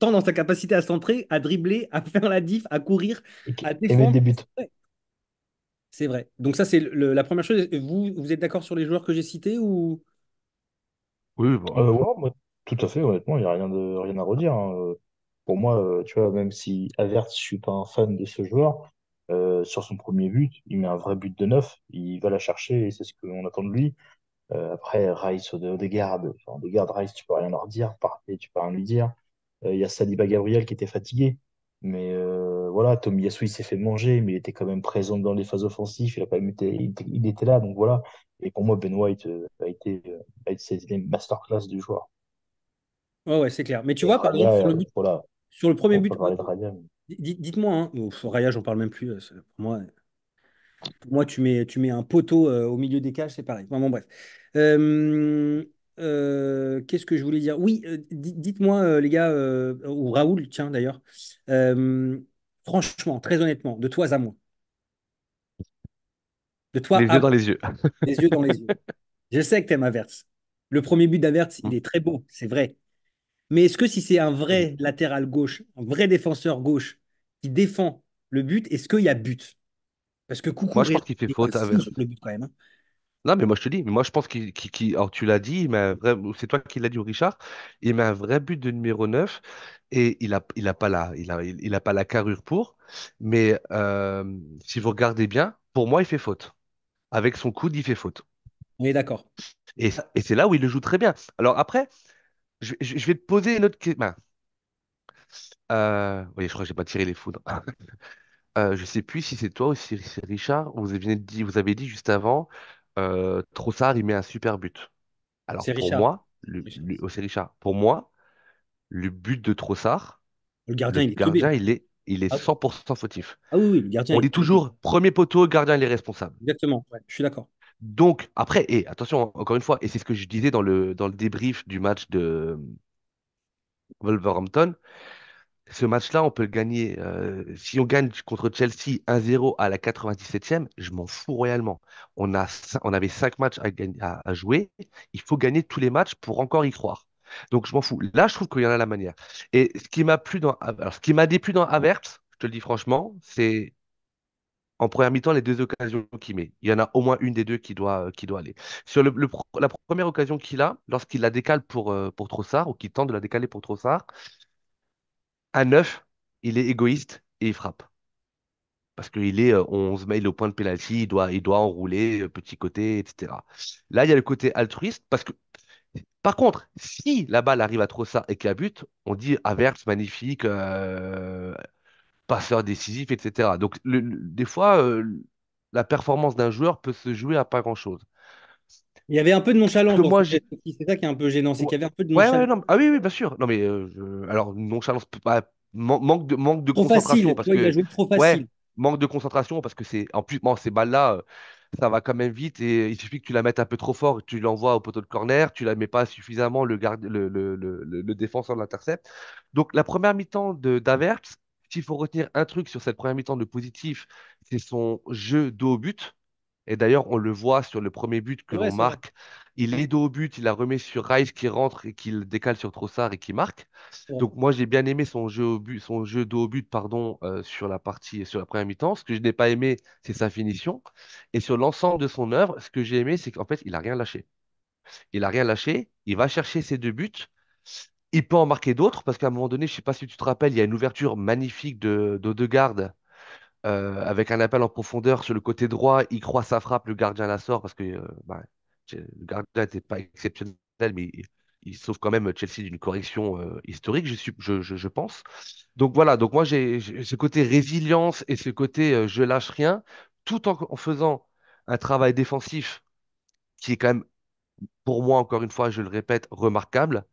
Tant dans sa capacité à centrer, à dribbler, à faire la diff, à courir, à et mettre défendre. des buts. Ouais, c'est vrai. Donc ça, c'est la première chose. Vous êtes d'accord sur les joueurs que j'ai cités ou... Oui, bon. Ouais, moi, tout à fait, honnêtement, il n'y a rien à redire, hein. Pour moi, tu vois, même si Havertz, je suis pas un fan de ce joueur, sur son premier but, il met un vrai but de neuf, il va la chercher et c'est ce qu'on attend de lui. Après, Rice, Odegaard, enfin, Odegaard, Rice, tu peux rien leur dire, Partey, tu peux rien lui dire. Il y a Saliba Gabriel qui était fatigué, mais voilà, Tomiyasu, il s'est fait manger, mais il était quand même présent dans les phases offensives, il a quand même été, il était là, donc voilà. Et pour moi, Ben White c'est une masterclass du joueur. Ouais, ouais, c'est clair. Mais tu Et vois, par exemple, Raya, voilà, sur le premier on va but, pas parler de Raya, mais dites-moi, hein. Ouf, Raya, j'en parle même plus. Pour moi, tu mets un poteau au milieu des cages, c'est pareil. Enfin, bon, bref. Euh, qu'est-ce que je voulais dire? Oui, dites-moi, les gars, ou Raoul, tiens, d'ailleurs. Euh, franchement, très honnêtement, de toi à moi, de toi Les à yeux moi, dans les yeux. les yeux dans les yeux. Je sais que t'aimes Avertz. Le premier but d'Avertz, il Mm. est très beau, c'est vrai. Mais est-ce que si c'est un oui. vrai latéral gauche, un vrai défenseur gauche qui défend le but, est-ce qu'il y a but? Parce que Moi, je Coucou, pense qu'il fait il est faute. fou sur le but quand même, hein. Non, mais moi, je te dis, mais moi, je pense alors, tu l'as dit, c'est toi qui l'as dit au Richard, il met un vrai but de numéro 9 et il a pas il a pas la carrure pour, mais si vous regardez bien, pour moi, il fait faute. Avec son coude, il fait faute. On est d'accord. Et c'est là où il le joue très bien. Alors après, je vais te poser une autre question. Oui, je crois que j'ai pas tiré les foudres. Je sais plus si c'est toi ou si c'est Richard. Vous avez dit juste avant, Trossard, il met un super but. Alors C'est pour Richard. moi, oh, c'est Richard. Pour moi, le but de Trossard, Le le gardien, il est teubé. gardien, il est Ah, 100% fautif. ah oui, oui, le gardien On est dit teubé. toujours, premier poteau, le gardien, il est responsable. Exactement. Ouais, je suis d'accord. Donc, après, et attention, encore une fois, et c'est ce que je disais dans le débrief du match de Wolverhampton, ce match-là, on peut le gagner. Si on gagne contre Chelsea 1-0 à la 97e, je m'en fous royalement. On avait 5 matchs à jouer. Il faut gagner tous les matchs pour encore y croire. Donc, je m'en fous. Là, je trouve qu'il y en a la manière. Et ce qui m'a déplu dans Havertz, je te le dis franchement, c'est en première mi-temps les deux occasions qu'il met. Il y en a au moins une des deux qui doit aller. Sur la première occasion qu'il a, lorsqu'il la décale pour Trossard, ou qu'il tente de la décaler pour Trossard, à 9, il est égoïste et il frappe. Parce qu'il est 11 mai, il est au point de pénalty, il doit enrouler, petit côté, etc. Là, il y a le côté altruiste, parce que, par contre, si la balle arrive à Trossard et qu'il y a but, on dit Averse, magnifique, passeur décisif, etc. Donc, des fois, la performance d'un joueur peut se jouer à pas grand-chose. Il y avait un peu de Ce nonchalance que dans son moi, geste aussi. C'est ça qui est un peu gênant, c'est Ouais, qu'il y avait un peu de ouais, ouais, nonchalance. non, ah oui, oui, bien sûr. Non, mais alors nonchalance, manque de Trop concentration facile. Tu parce vois, il a que joué trop ouais, facile. manque de concentration parce que c'est en plus bon, ces balles-là, ça va quand même vite et il suffit que tu la mettes un peu trop fort, tu l'envoies au poteau de corner, tu la mets pas suffisamment, le défenseur l'intercepte. Donc la première mi-temps de d'Havertz, s'il faut retenir un truc sur cette première mi-temps de positif, c'est son jeu dos au but. Et d'ailleurs, on le voit sur le premier but que C'est vrai, l'on c'est vrai. marque. Il est dos au but, il la remet sur Rice qui rentre et qui le décale sur Trossard et qui marque. C'est vrai. Donc moi, j'ai bien aimé son jeu dos au but, pardon, sur la première mi-temps. Ce que je n'ai pas aimé, c'est sa finition. Et sur l'ensemble de son œuvre, ce que j'ai aimé, c'est qu'en fait, il a rien lâché. Il a rien lâché. Il va chercher ses 2 buts. Il peut en marquer d'autres parce qu'à un moment donné, je sais pas si tu te rappelles, il y a une ouverture magnifique de d'Odegaard avec un appel en profondeur sur le côté droit, il croit sa frappe, le gardien la sort parce que le gardien n'était pas exceptionnel, mais il sauve quand même Chelsea d'une correction historique, je pense. Donc voilà, donc moi j'ai ce côté résilience et ce côté je lâche rien, tout en faisant un travail défensif qui est quand même, pour moi, encore une fois, je le répète, remarquable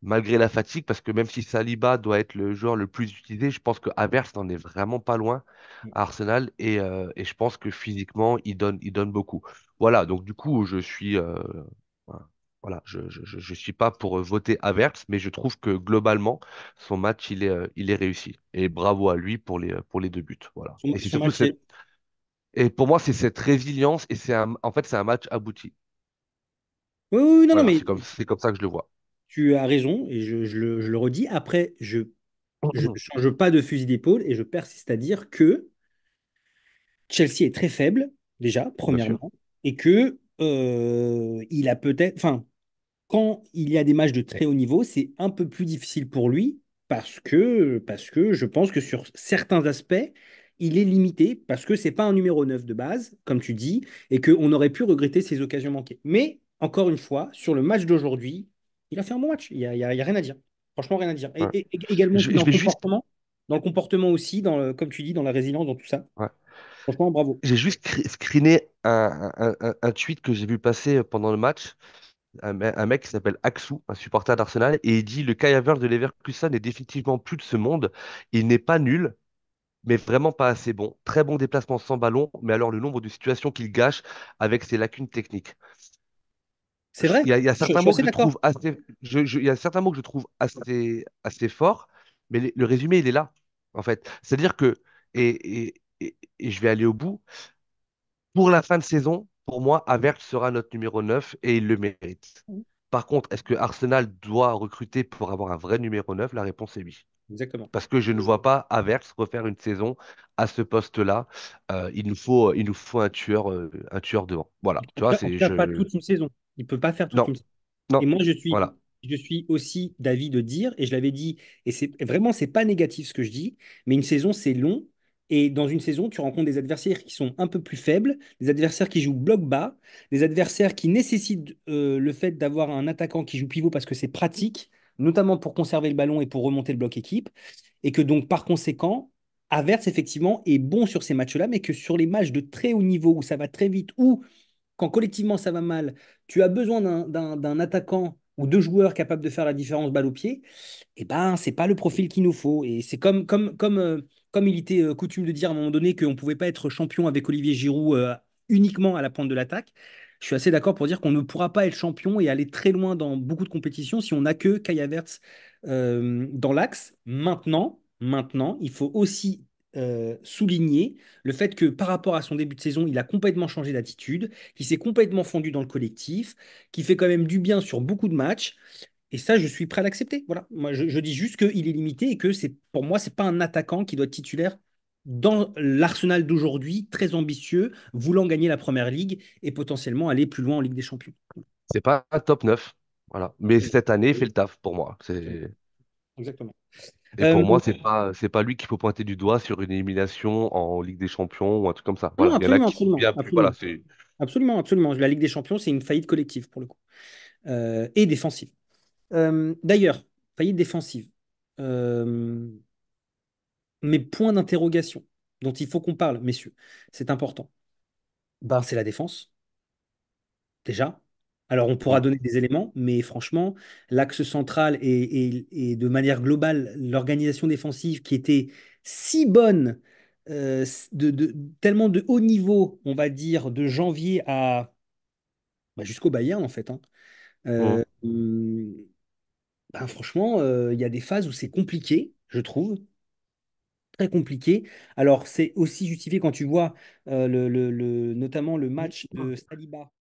malgré la fatigue, parce que même si Saliba doit être le joueur le plus utilisé, je pense que Havertz n'en est vraiment pas loin à Arsenal et je pense que physiquement, il donne beaucoup. Voilà, donc du coup, voilà, je suis pas pour voter Havertz, mais je trouve que globalement, son match, il est réussi. Et bravo à lui pour les 2 buts. Voilà. Et c'est Son surtout match est. et pour moi, c'est cette résilience et en fait, c'est un match abouti. Oui, oui, oui, non, non, Voilà, mais c'est comme ça que je le vois. tu as raison et je le redis. Après, je ne change pas de fusil d'épaule et je persiste à dire que Chelsea est très faible, déjà, Bien sûr. premièrement, et que il a peut-être. Enfin, quand il y a des matchs de très haut niveau, c'est un peu plus difficile pour lui parce que je pense que sur certains aspects, il est limité parce que c'est pas un numéro 9 de base, comme tu dis, et qu'on aurait pu regretter ses occasions manquées. Mais encore une fois, sur le match d'aujourd'hui, il a fait un bon match. Il y a rien à dire. Franchement, rien à dire. Ouais. Et également aussi Je vais juste. dans le comportement aussi, comme tu dis, dans la résilience, dans tout ça. Ouais. Franchement, bravo. J'ai juste screené un tweet que j'ai vu passer pendant le match. Un mec qui s'appelle Aksu, un supporter d'Arsenal, et il dit: Le Kai Havertz de Leverkusen n'est définitivement plus de ce monde. Il n'est pas nul, mais vraiment pas assez bon. Très bon déplacement sans ballon, mais alors le nombre de situations qu'il gâche avec ses lacunes techniques. C'est vrai, Il y a je certains suis mots que assez je d'accord. trouve assez, il y a certains mots que je trouve assez forts, mais le résumé, il est là, en fait. C'est-à-dire que, et je vais aller au bout. Pour la fin de saison, pour moi, Havertz sera notre numéro 9 et il le mérite. Par contre, est-ce que Arsenal doit recruter pour avoir un vrai numéro 9? La réponse est oui. Exactement. Parce que je ne vois pas Havertz refaire une saison à ce poste-là. Il nous faut un tueur devant. Voilà. Tu vois, En tout c'est cas, pas toute une saison. Il peut pas faire toute non, une saison. non. Et moi, Voilà. je suis aussi d'avis de dire, et je l'avais dit, et c'est vraiment, c'est pas négatif ce que je dis, mais une saison, c'est long, Et dans une saison, tu rencontres des adversaires qui sont un peu plus faibles, des adversaires qui jouent bloc bas, des adversaires qui nécessitent le fait d'avoir un attaquant qui joue pivot parce que c'est pratique, notamment pour conserver le ballon et pour remonter le bloc équipe. Et que donc, par conséquent, Havertz, effectivement, est bon sur ces matchs-là, mais que sur les matchs de très haut niveau où ça va très vite, ou quand collectivement ça va mal, tu as besoin d'un attaquant ou deux joueurs capables de faire la différence balle au pied, eh ben, c'est pas le profil qu'il nous faut. Et c'est comme il était coutume de dire à un moment donné qu'on ne pouvait pas être champion avec Olivier Giroud uniquement à la pointe de l'attaque. Je suis assez d'accord pour dire qu'on ne pourra pas être champion et aller très loin dans beaucoup de compétitions si on n'a que Kai Havertz dans l'axe. Maintenant, il faut aussi souligner le fait que par rapport à son début de saison, il a complètement changé d'attitude, qu'il s'est complètement fondu dans le collectif, qu'il fait quand même du bien sur beaucoup de matchs. Et ça, je suis prêt à l'accepter. Voilà. Moi, je dis juste qu'il est limité et que pour moi, c'est pas un attaquant qui doit être titulaire dans l'Arsenal d'aujourd'hui, très ambitieux, voulant gagner la Première Ligue et potentiellement aller plus loin en Ligue des Champions. C'est pas un top 9. Voilà. Mais cette année, il fait le taf pour moi. Exactement. Exactement. Et Euh, pour moi, c'est pas lui qu'il faut pointer du doigt sur une élimination en Ligue des Champions ou un truc comme ça. non, Voilà. Il y en a absolument, qui sont absolument, bien plus. Voilà, absolument. c'est Absolument, absolument. La Ligue des Champions, c'est une faillite collective pour le coup. Et défensive. D'ailleurs, faillite défensive. Euh, mes points d'interrogation dont il faut qu'on parle, messieurs, c'est important. Ben, c'est la défense, déjà. Alors, on pourra ouais. donner des éléments, mais franchement, l'axe central et de manière globale, l'organisation défensive qui était si bonne, tellement de haut niveau, on va dire, de janvier à jusqu'au Bayern, en fait, hein. Mm. Hum, ben, franchement, il y a des phases où c'est compliqué, je trouve, très compliqué. Alors, c'est aussi justifié quand tu vois notamment le match de Saliba.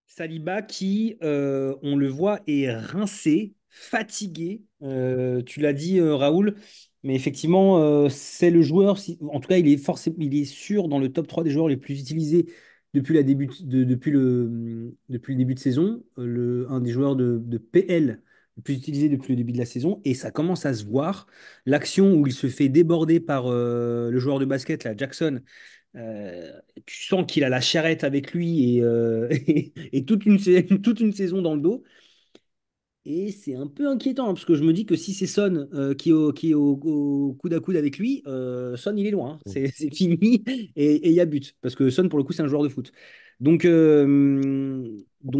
Saliba qui, on le voit, est rincé, fatigué. Tu l'as dit, Raoul, mais effectivement, c'est le joueur, en tout cas, il est sûr dans le top 3 des joueurs les plus utilisés depuis le début de saison, un des joueurs de PL le plus utilisé depuis le début de la saison, et ça commence à se voir. L'action où il se fait déborder par le joueur de basket, là, Jackson, tu sens qu'il a la charrette avec lui et toute une saison dans le dos. Et c'est un peu inquiétant hein, parce que je me dis que si c'est Son qui est au coude à coude avec lui, Son il est loin, hein. C'est fini et il y a but. Parce que Son pour le coup c'est un joueur de foot. Donc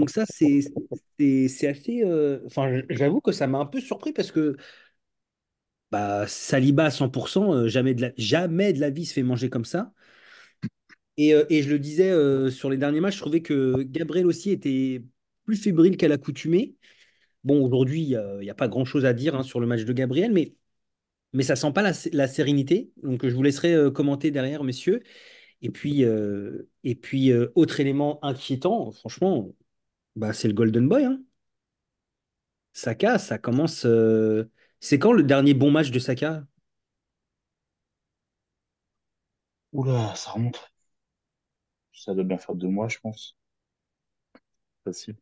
ça c'est assez. Enfin j'avoue que ça m'a un peu surpris parce que bah, Saliba à 100%, jamais de la vie se fait manger comme ça. Et je le disais sur les derniers matchs, je trouvais que Gabriel aussi était plus fébrile qu'à l'accoutumée. Bon, aujourd'hui, il y a pas grand-chose à dire hein, sur le match de Gabriel, mais ça sent pas la sérénité. Donc, je vous laisserai commenter derrière, messieurs. Et puis, autre élément inquiétant, franchement, bah, c'est le Golden Boy, hein. Saka, ça commence. C'est quand le dernier bon match de Saka? Oula, ça remonte. Ça doit bien faire 2 mois, je pense. Facile.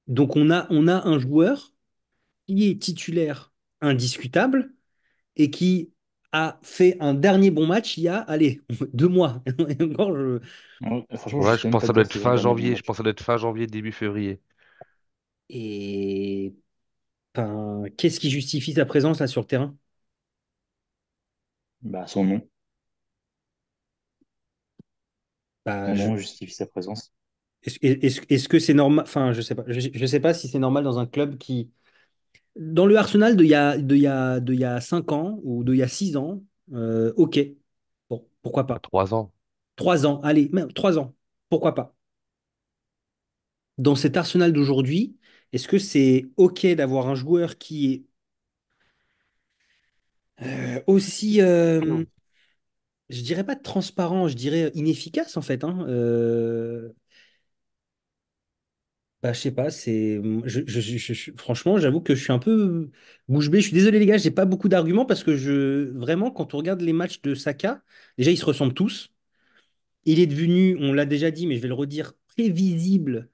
Donc, on a un joueur qui est titulaire indiscutable et qui a fait un dernier bon match il y a, allez, 2 mois. Et encore, Ouais, franchement, je Ouais, sais je même pense pas que ça doit dire être c'est le fin dernier bon janvier. Je pense match. que ça doit être fin janvier, début février. Et ben, qu'est-ce qui justifie sa présence là sur le terrain? Bah, son nom. Bah, Son nom justifie sa présence. est-ce que c'est normal? Enfin, je sais pas. Je sais pas si c'est normal dans un club qui, dans le Arsenal de il y a 5 ans ou de il y a 6 ans, ok. Bon, pourquoi À pas? 3 ans. 3 ans, allez, même 3 ans, pourquoi pas? Dans cet Arsenal d'aujourd'hui, est-ce que c'est ok d'avoir un joueur qui est aussi, je dirais pas transparent, je dirais inefficace en fait, hein. Bah, je sais pas, franchement, j'avoue que je suis un peu bouche bée. Je suis désolé les gars, j'ai pas beaucoup d'arguments parce que vraiment, quand on regarde les matchs de Saka, déjà ils se ressemblent tous. Il est devenu, on l'a déjà dit, mais je vais le redire, prévisible.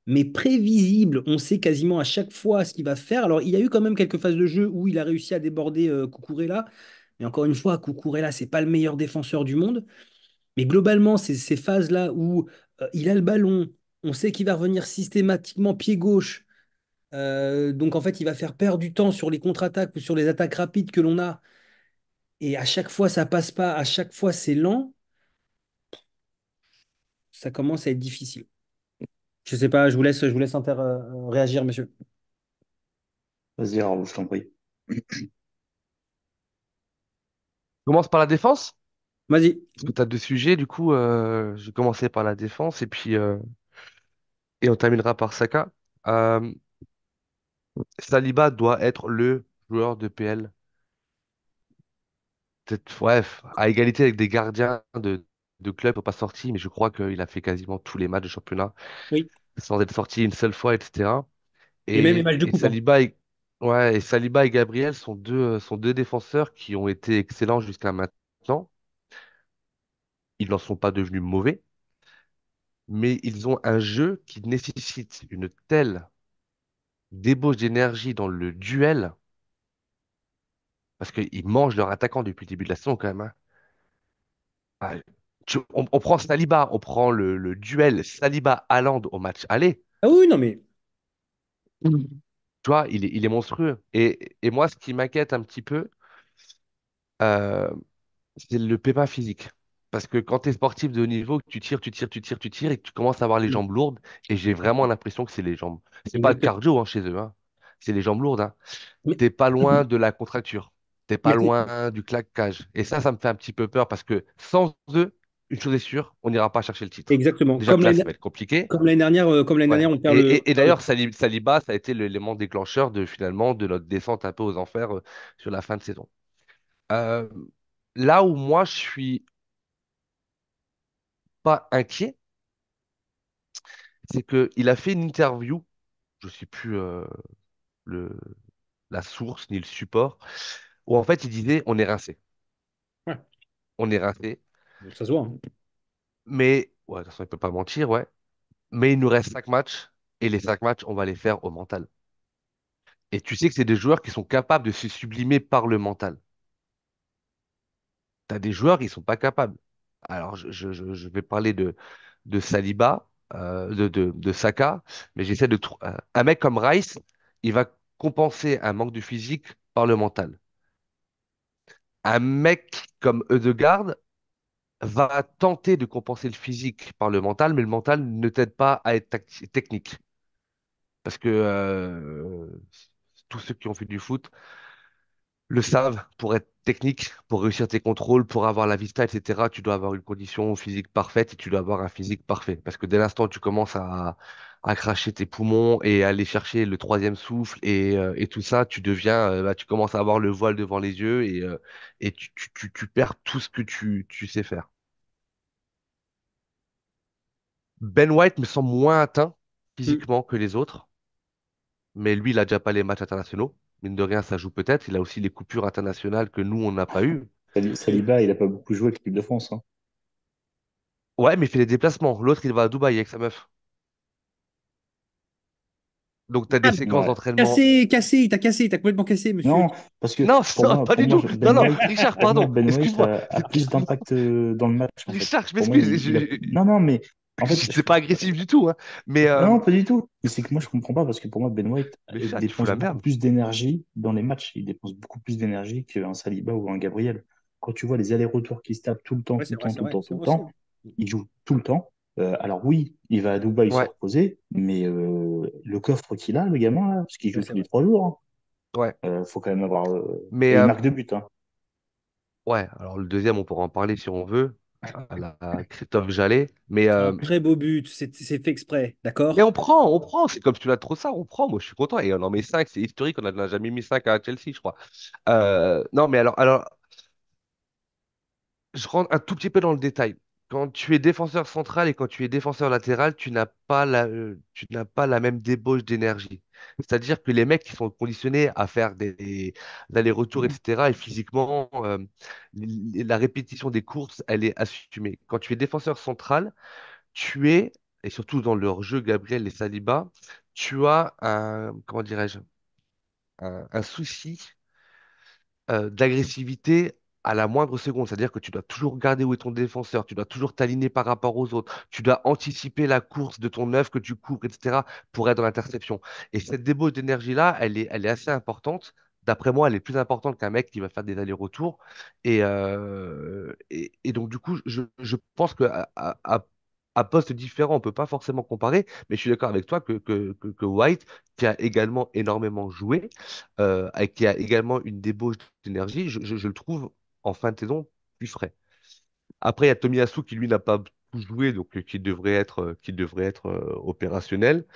Mais prévisible, on sait quasiment à chaque fois ce qu'il va faire. Alors, il y a eu quand même quelques phases de jeu où il a réussi à déborder Cucurella. Et encore une fois, Cucurella, c'est pas le meilleur défenseur du monde. Mais globalement, c'est ces phases-là où il a le ballon, on sait qu'il va revenir systématiquement pied gauche. Donc en fait, il va faire perdre du temps sur les contre-attaques ou sur les attaques rapides que l'on a. Et à chaque fois, ça passe pas. À chaque fois, c'est lent. Ça commence à être difficile. Je sais pas, je vous laisse réagir, monsieur. Vas-y, Raoul, je t'en prie. Commence par la défense, Vas-y. parce que tu as deux sujets, du coup, je vais commencer par la défense et on terminera par Saka. Euh, Saliba doit être le joueur de PL, peut-être, ouais, à égalité avec des gardiens de club, pas sorti, mais je crois qu'il a fait quasiment tous les matchs de championnat Oui. sans être sorti une seule fois, etc. Et même les matchs de Et coupe, hein. Saliba et Gabriel sont deux défenseurs qui ont été excellents jusqu'à maintenant. Ils n'en sont pas devenus mauvais, mais ils ont un jeu qui nécessite une telle débauche d'énergie dans le duel, parce qu'ils mangent leur attaquant depuis le début de la saison quand même, hein. Ah, on prend Saliba, on prend le duel Saliba-Haaland au match aller. Ah oui, non, mais. Tu vois, il est monstrueux. Et moi, ce qui m'inquiète un petit peu, euh, c'est le pépin physique. Parce que quand tu es sportif de haut niveau, que tu tires, tu tires, tu tires, tu tires, et que tu commences à avoir les jambes lourdes, et j'ai vraiment l'impression que c'est les jambes. C'est pas le Exactement. cardio hein, chez eux, hein. C'est les jambes lourdes, hein. Mais, T'es pas loin de la contracture. T'es pas mais loin du claquage. Et ça me fait un petit peu peur parce que sans eux, une chose est sûre, on n'ira pas chercher le titre. exactement. Déjà que là, ça va être compliqué. Comme l'année Ouais. dernière, on perd le. Et d'ailleurs, Saliba, ça a été l'élément déclencheur de finalement de notre descente un peu aux enfers sur la fin de saison. Euh, Là où moi, je suis pas inquiet, c'est qu'il a fait une interview, je sais plus le, la source ni le support, où en fait il disait on est rincé. Ouais, On est rincé. ça se voit, hein. Mais, ouais, de toute façon, il peut pas mentir, ouais. Mais il nous reste 5 matchs, et les 5 matchs, on va les faire au mental. Et tu sais que c'est des joueurs qui sont capables de se sublimer par le mental. Tu as des joueurs qui sont pas capables. Alors, je vais parler de Saliba, de Saka, mais j'essaie un mec comme Rice, il va compenser un manque de physique par le mental. Un mec comme Ødegaard va tenter de compenser le physique par le mental, mais le mental ne t'aide pas à être technique. Parce que tous ceux qui ont fait du foot le savent, pour être technique, pour réussir tes contrôles, pour avoir la vista, etc., tu dois avoir une condition physique parfaite et tu dois avoir un physique parfait. Parce que dès l'instant où tu commences à cracher tes poumons et aller chercher le troisième souffle et tout ça, tu deviens, tu commences à avoir le voile devant les yeux et tu perds tout ce que tu sais faire. Ben White me semble moins atteint Mm. physiquement que les autres. Mais lui, il a déjà pas les matchs internationaux. Mine de rien, ça joue peut-être. Il a aussi les coupures internationales que nous, on n'a pas eues. Et- Saliba, il a pas beaucoup joué avec l'équipe de France, hein. Ouais, mais il fait les déplacements. L'autre, il va à Dubaï avec sa meuf. Donc, tu as des Ah, séquences Ouais. d'entraînement. cassé, il t'a complètement cassé, monsieur. Non, parce que Non, non, pas pour du moi, tout. Non, non, Richard, Pour moi, pardon. Ben White Excuse-moi. a plus d'impact dans le match, en fait. Richard, je Pour moi, m'excuse. non, non, mais en fait, C'est pas agressif du tout, hein. Mais, non, pas du tout. Mais c'est que moi, je comprends pas parce que pour moi, Ben White mais chat, tu fous dépense la beaucoup merde. plus d'énergie dans les matchs. Il dépense beaucoup plus d'énergie qu'un Saliba ou un Gabriel. Quand tu vois les allers-retours qu'il se tape tout le temps, Ouais, tout c'est le vrai, temps, c'est tout le vrai, temps, c'est tout le vrai aussi. temps, il joue tout le temps. Alors oui, il va à Dubaï se Ouais, reposer, mais le coffre qu'il a, le gamin, là, parce qu'il Ouais, joue c'est tous les vrai. 3 jours, hein, ouais. faut quand même avoir. Mais, Et il marque 2 buts, hein. ouais. Alors, le deuxième, on pourra en parler si on veut. À Christophe Jallet. Mais, C'est un très beau but, c'est fait exprès, mais d'accord? on prend. C'est comme si tu l'as trop ça, on prend. Moi, je suis content. Et on en met 5, c'est historique. On n'a jamais mis 5 à Chelsea, je crois. Non, mais alors, je rentre un tout petit peu dans le détail. Quand tu es défenseur central et quand tu es défenseur latéral, tu n'as pas la même débauche d'énergie. C'est-à-dire que les mecs qui sont conditionnés à faire des allers-retours, etc., et physiquement, la répétition des courses, elle est assumée. Quand tu es défenseur central, tu es, et surtout dans leur jeu, Gabriel et Saliba, tu as comment dirais-je, un souci d'agressivité à la moindre seconde. C'est-à-dire que tu dois toujours regarder où est ton défenseur, tu dois toujours t'aligner par rapport aux autres, tu dois anticiper la course de ton œuf que tu cours, etc., pour être dans l'interception. Et cette débauche d'énergie-là, elle est assez importante. D'après moi, elle est plus importante qu'un mec qui va faire des allers-retours. Et donc, du coup, je pense à postes différents, on ne peut pas forcément comparer, mais je suis d'accord avec toi que White, qui a également énormément joué, et qui a également une débauche d'énergie, je le trouve en fin de saison plus frais. Après, il y a Tomiyasu qui, lui, n'a pas tout joué, donc qui devrait être opérationnel.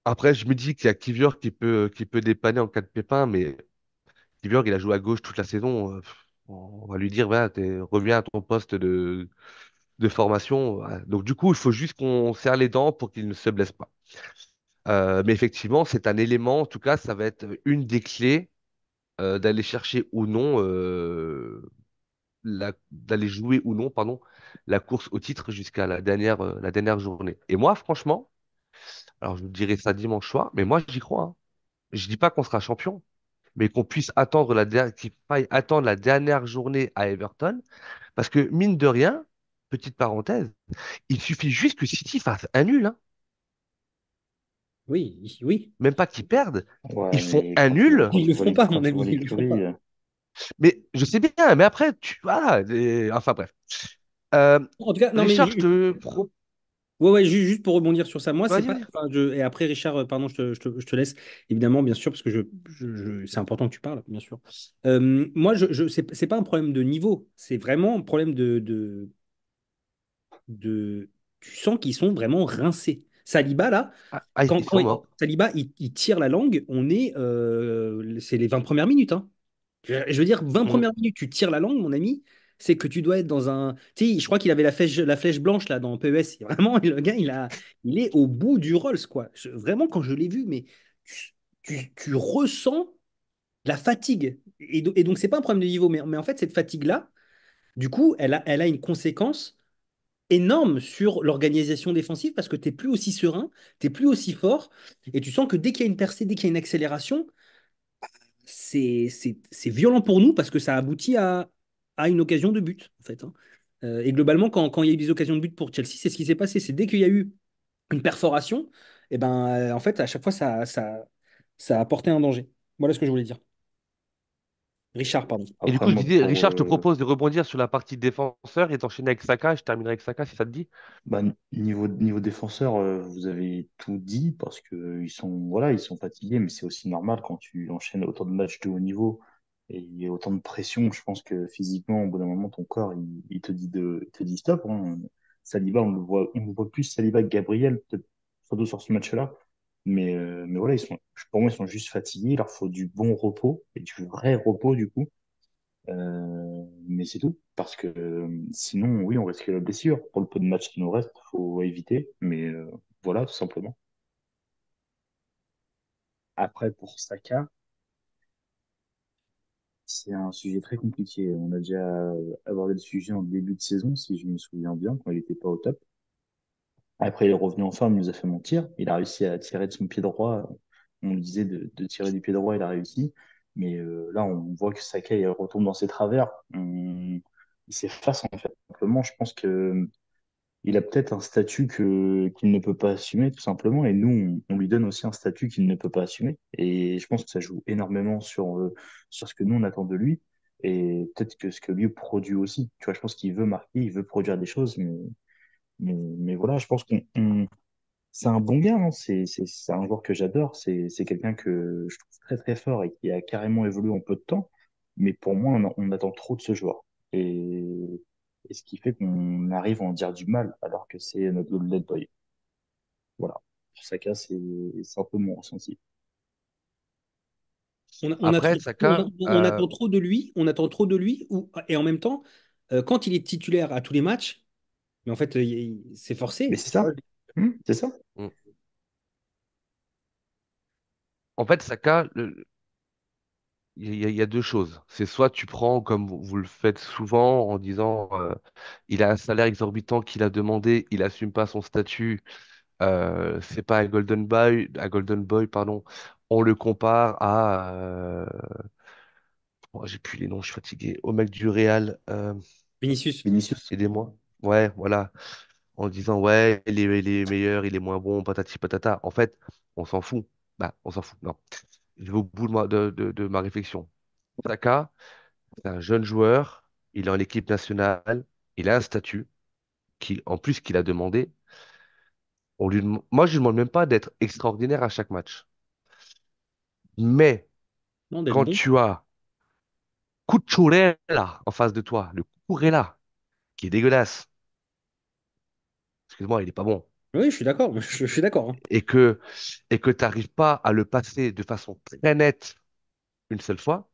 Après, je me dis qu'il y a Kivior qui peut dépanner en cas de pépin, mais Kivior, il a joué à gauche toute la saison. On va lui dire, voilà, reviens à ton poste de formation. Voilà. Donc, du coup, il faut juste qu'on serre les dents pour qu'il ne se blesse pas. Mais effectivement, c'est un élément, en tout cas, ça va être une des clés d'aller chercher ou non d'aller jouer ou non, pardon, la course au titre jusqu'à la dernière journée. Et moi, franchement, alors je vous dirai ça dimanche soir, mais moi, j'y crois, hein. Je dis pas qu'on sera champion, mais qu'on puisse qu'il faille attendre la dernière journée à Everton, parce que mine de rien, petite parenthèse, il suffit juste que City fasse un nul, hein. Oui, oui. Même pas qu'ils perdent, ils Ouais, font mais un nul, Ils le feront pas, à quand mon tu vois avis. Ils le feront l'écurie, pas. mais je sais bien, mais après, voilà, enfin bref. Euh, En tout cas, non, mais Richard, je te propose. ouais, ouais, juste pour rebondir sur ça, moi, c'est Vas-y, pas. vas-y. Enfin, et après, Richard, pardon, je te laisse, évidemment, bien sûr, parce que c'est important que tu parles, bien sûr. Moi, c'est pas un problème de niveau, c'est vraiment un problème de. Tu sens qu'ils sont vraiment rincés. Saliba, là, Ah, ah, quand, ils sont quand morts. Saliba, il tire la langue, c'est les 20 premières minutes, hein. Je veux dire, 20 Mm. premières minutes, tu tires la langue, mon ami, c'est que tu dois être dans un. Tu sais, je crois qu'il avait la flèche blanche là dans PES. Vraiment, le gars, il est au bout du Rolls, quoi. Vraiment, quand je l'ai vu, mais tu ressens la fatigue. Et donc, c'est pas un problème de niveau, mais en fait, cette fatigue-là, du coup, elle a une conséquence énorme sur l'organisation défensive parce que tu n'es plus aussi serein, tu n'es plus aussi fort, et tu sens que dès qu'il y a une percée, dès qu'il y a une accélération, c'est violent pour nous parce que ça aboutit à une occasion de but, en fait, hein. Et globalement, quand il y a eu des occasions de but pour Chelsea, c'est ce qui s'est passé. C'est dès qu'il y a eu une perforation, et ben, en fait, à chaque fois, ça a apporté un danger. Voilà ce que je voulais dire. Richard, pardon. Et du après coup, je moi, disais, Richard, je te propose de rebondir sur la partie défenseur et d'enchaîner avec Saka. Je terminerai avec Saka si ça te dit. bah, niveau défenseur, vous avez tout dit parce que voilà, ils sont fatigués, mais c'est aussi normal quand tu enchaînes autant de matchs de haut niveau et il y a autant de pression. Je pense que physiquement, au bout d'un moment, ton corps, il te dit stop, hein. Saliba, on le voit plus Saliba que Gabriel, peut-être surtout sur ce match-là. Mais voilà, pour moi, ils sont juste fatigués. Il leur faut du bon repos et du vrai repos, du coup. Mais c'est tout. Parce que sinon, oui, on risque la blessure. Pour le peu de matchs qui nous reste, faut éviter. Mais voilà, tout simplement. Après, pour Saka, c'est un sujet très compliqué. On a déjà abordé le sujet en début de saison, si je me souviens bien, quand il n'était pas au top. Après, il est revenu en forme, il nous a fait mentir. Il a réussi à tirer de son pied droit. On lui disait de tirer du pied droit, il a réussi. Mais là, on voit que Saka, il retombe dans ses travers. Il s'efface, en fait. Simplement, je pense que il a peut-être un statut qu'il ne peut pas assumer, tout simplement, et nous, on lui donne aussi un statut qu'il ne peut pas assumer. Et je pense que ça joue énormément sur ce que nous, on attend de lui, et peut-être que ce que lui produit aussi. Tu vois, je pense qu'il veut marquer, il veut produire des choses, mais voilà, je pense c'est un bon gars, hein. C'est un joueur que j'adore, c'est quelqu'un que je trouve très très fort et qui a carrément évolué en peu de temps, mais pour moi, on attend trop de ce joueur. Et ce qui fait qu'on arrive à en dire du mal, alors que c'est notre golden boy. Voilà. Pour Saka, c'est un peu mon ressenti. Après, Saka, On attend trop de lui, on attend trop de lui, et en même temps, quand il est titulaire à tous les matchs, mais en fait, c'est Mais forcé. c'est Tu vois. ça. C'est ça. mm, en fait, Saka, il y a deux choses. C'est soit tu prends, comme vous le faites souvent, en disant il a un salaire exorbitant qu'il a demandé, il assume pas son statut, c'est pas un Golden Boy, pardon. On le compare Oh, j'ai plus les noms, je suis fatigué. Au mec du Real, Vinicius. Vinicius. aidez-moi. Ouais, voilà. En disant, ouais, il est meilleur, il est moins bon, patati patata. En fait, on s'en fout. Bah, on s'en fout. Non. Je vais au bout de ma réflexion. Saka, c'est un jeune joueur, il est en équipe nationale, il a un statut en plus qu'il a demandé. Moi, je lui demande même pas d'être extraordinaire à chaque match. Mais Non, d'être quand bon. tu as Cucurella en face de toi, le Cucurella, qui est dégueulasse, excuse-moi, il est pas bon, Oui, je suis d'accord. Je suis d'accord, hein. et que et que tu n'arrives pas à le passer de façon très nette une seule fois,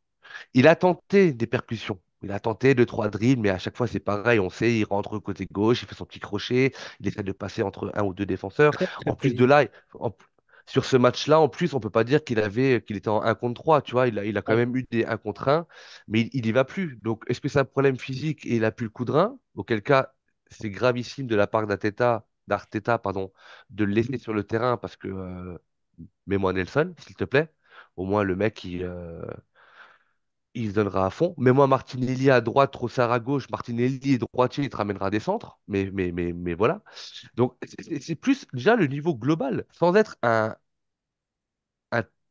il a tenté des percussions. Il a tenté deux, trois drills, mais à chaque fois, c'est pareil. On sait, il rentre côté gauche, il fait son petit crochet, il essaie de passer entre un ou deux défenseurs. Très, très En plus de prévisible. là, en- sur ce match-là, en plus, on peut pas dire qu'il était en un contre 3. Tu vois. Il a quand Non. même eu des un contre un, mais il y va plus. Donc, est-ce que c'est un problème physique et il a plus le coup de rein? Auquel cas, c'est gravissime de la part d'Arteta, pardon, de le laisser sur le terrain parce que, mets-moi Nelson, s'il te plaît. Au moins, le mec, il se donnera à fond. Mais moi, Martinelli à droite, Trossard à gauche, Martinelli est droitier, il te ramènera des centres. Mais voilà. Donc, c'est plus déjà le niveau global, sans être un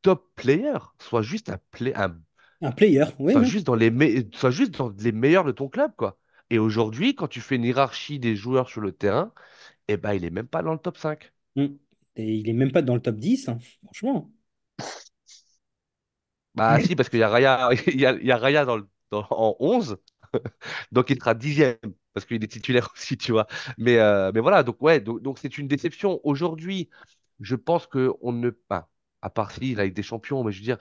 top player, soit juste Un player, oui, oui. soit juste dans les meilleurs de ton club, quoi. Et aujourd'hui, quand tu fais une hiérarchie des joueurs sur le terrain, eh ben, il est même pas dans le top 5. Mm. Et il est même pas dans le top 10, hein, franchement. Bah si, parce qu'il y a Raya, il y a Raya en 11. Donc il sera dixième parce qu'il est titulaire aussi, tu vois. Mais voilà, donc ouais, donc c'est une déception. Aujourd'hui, je pense que on ne pas, à part si il a avec des champions, mais je veux dire,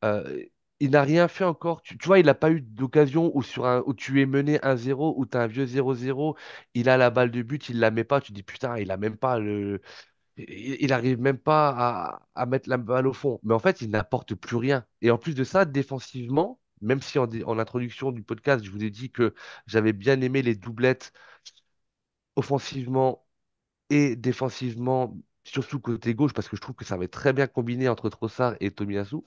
euh, il n'a rien fait encore. Tu vois, il n'a pas eu d'occasion où tu es mené 1-0, où tu as un vieux 0-0, il a la balle de but, il la met pas, tu dis putain, il a même pas il arrive même pas à mettre la balle au fond. Mais en fait, il n'apporte plus rien. Et en plus de ça, défensivement, même si en introduction du podcast, je vous ai dit que j'avais bien aimé les doublettes offensivement et défensivement, surtout côté gauche, parce que je trouve que ça va être très bien combiné entre Trossard et Tomiyasu.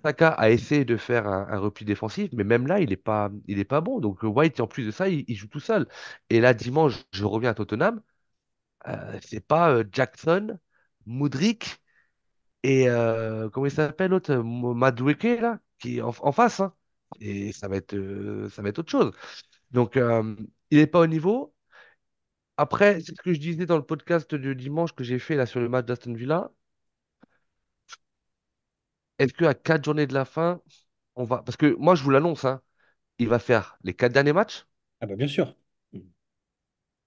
Saka a essayé de faire un repli défensif, mais même là, il est pas bon. Donc White, en plus de ça, il joue tout seul. Et là, dimanche, je reviens à Tottenham. C'est pas Jackson, Mudryk et comment il s'appelle l'autre? Madueke, là, qui est en face, hein. Et ça va être autre chose. Donc, il n'est pas au niveau. Après, c'est ce que je disais dans le podcast de dimanche que j'ai fait là sur le match d'Aston Villa. Est-ce qu'à 4 journées de la fin, on va. Parce que moi, je vous l'annonce, hein, il va faire les 4 derniers matchs. Ah bah bien sûr. Bien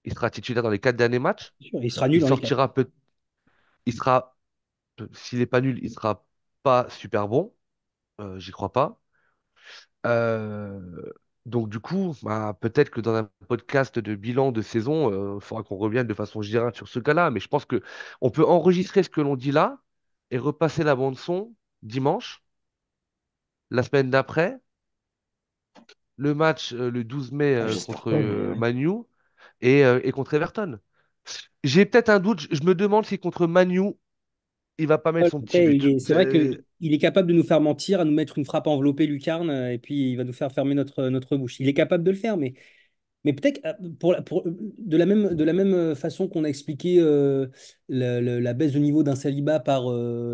Il sera titulaire dans les 4 derniers matchs. sûr. Il sera nul Il dans les quatre. sortira peut. Il sera. S'il n'est pas nul, il sera pas super bon. J'y crois pas. Euh, donc du coup, bah, peut-être que dans un podcast de bilan de saison, il faudra qu'on revienne de façon générale sur ce cas-là. Mais je pense que on peut enregistrer ce que l'on dit là et repasser la bande son dimanche, la semaine d'après, le match le 12 mai Ah, j'espère contre pas, mais ouais. Manu et contre Everton. J'ai peut-être un doute. Je me demande si contre Manu, il va pas mettre son petit Après, but. c'est vrai qu'il est capable de nous faire mentir, à nous mettre une frappe enveloppée lucarne, et puis il va nous faire fermer notre bouche. Il est capable de le faire, mais peut-être de la même façon qu'on a expliqué la baisse de niveau d'un Saliba par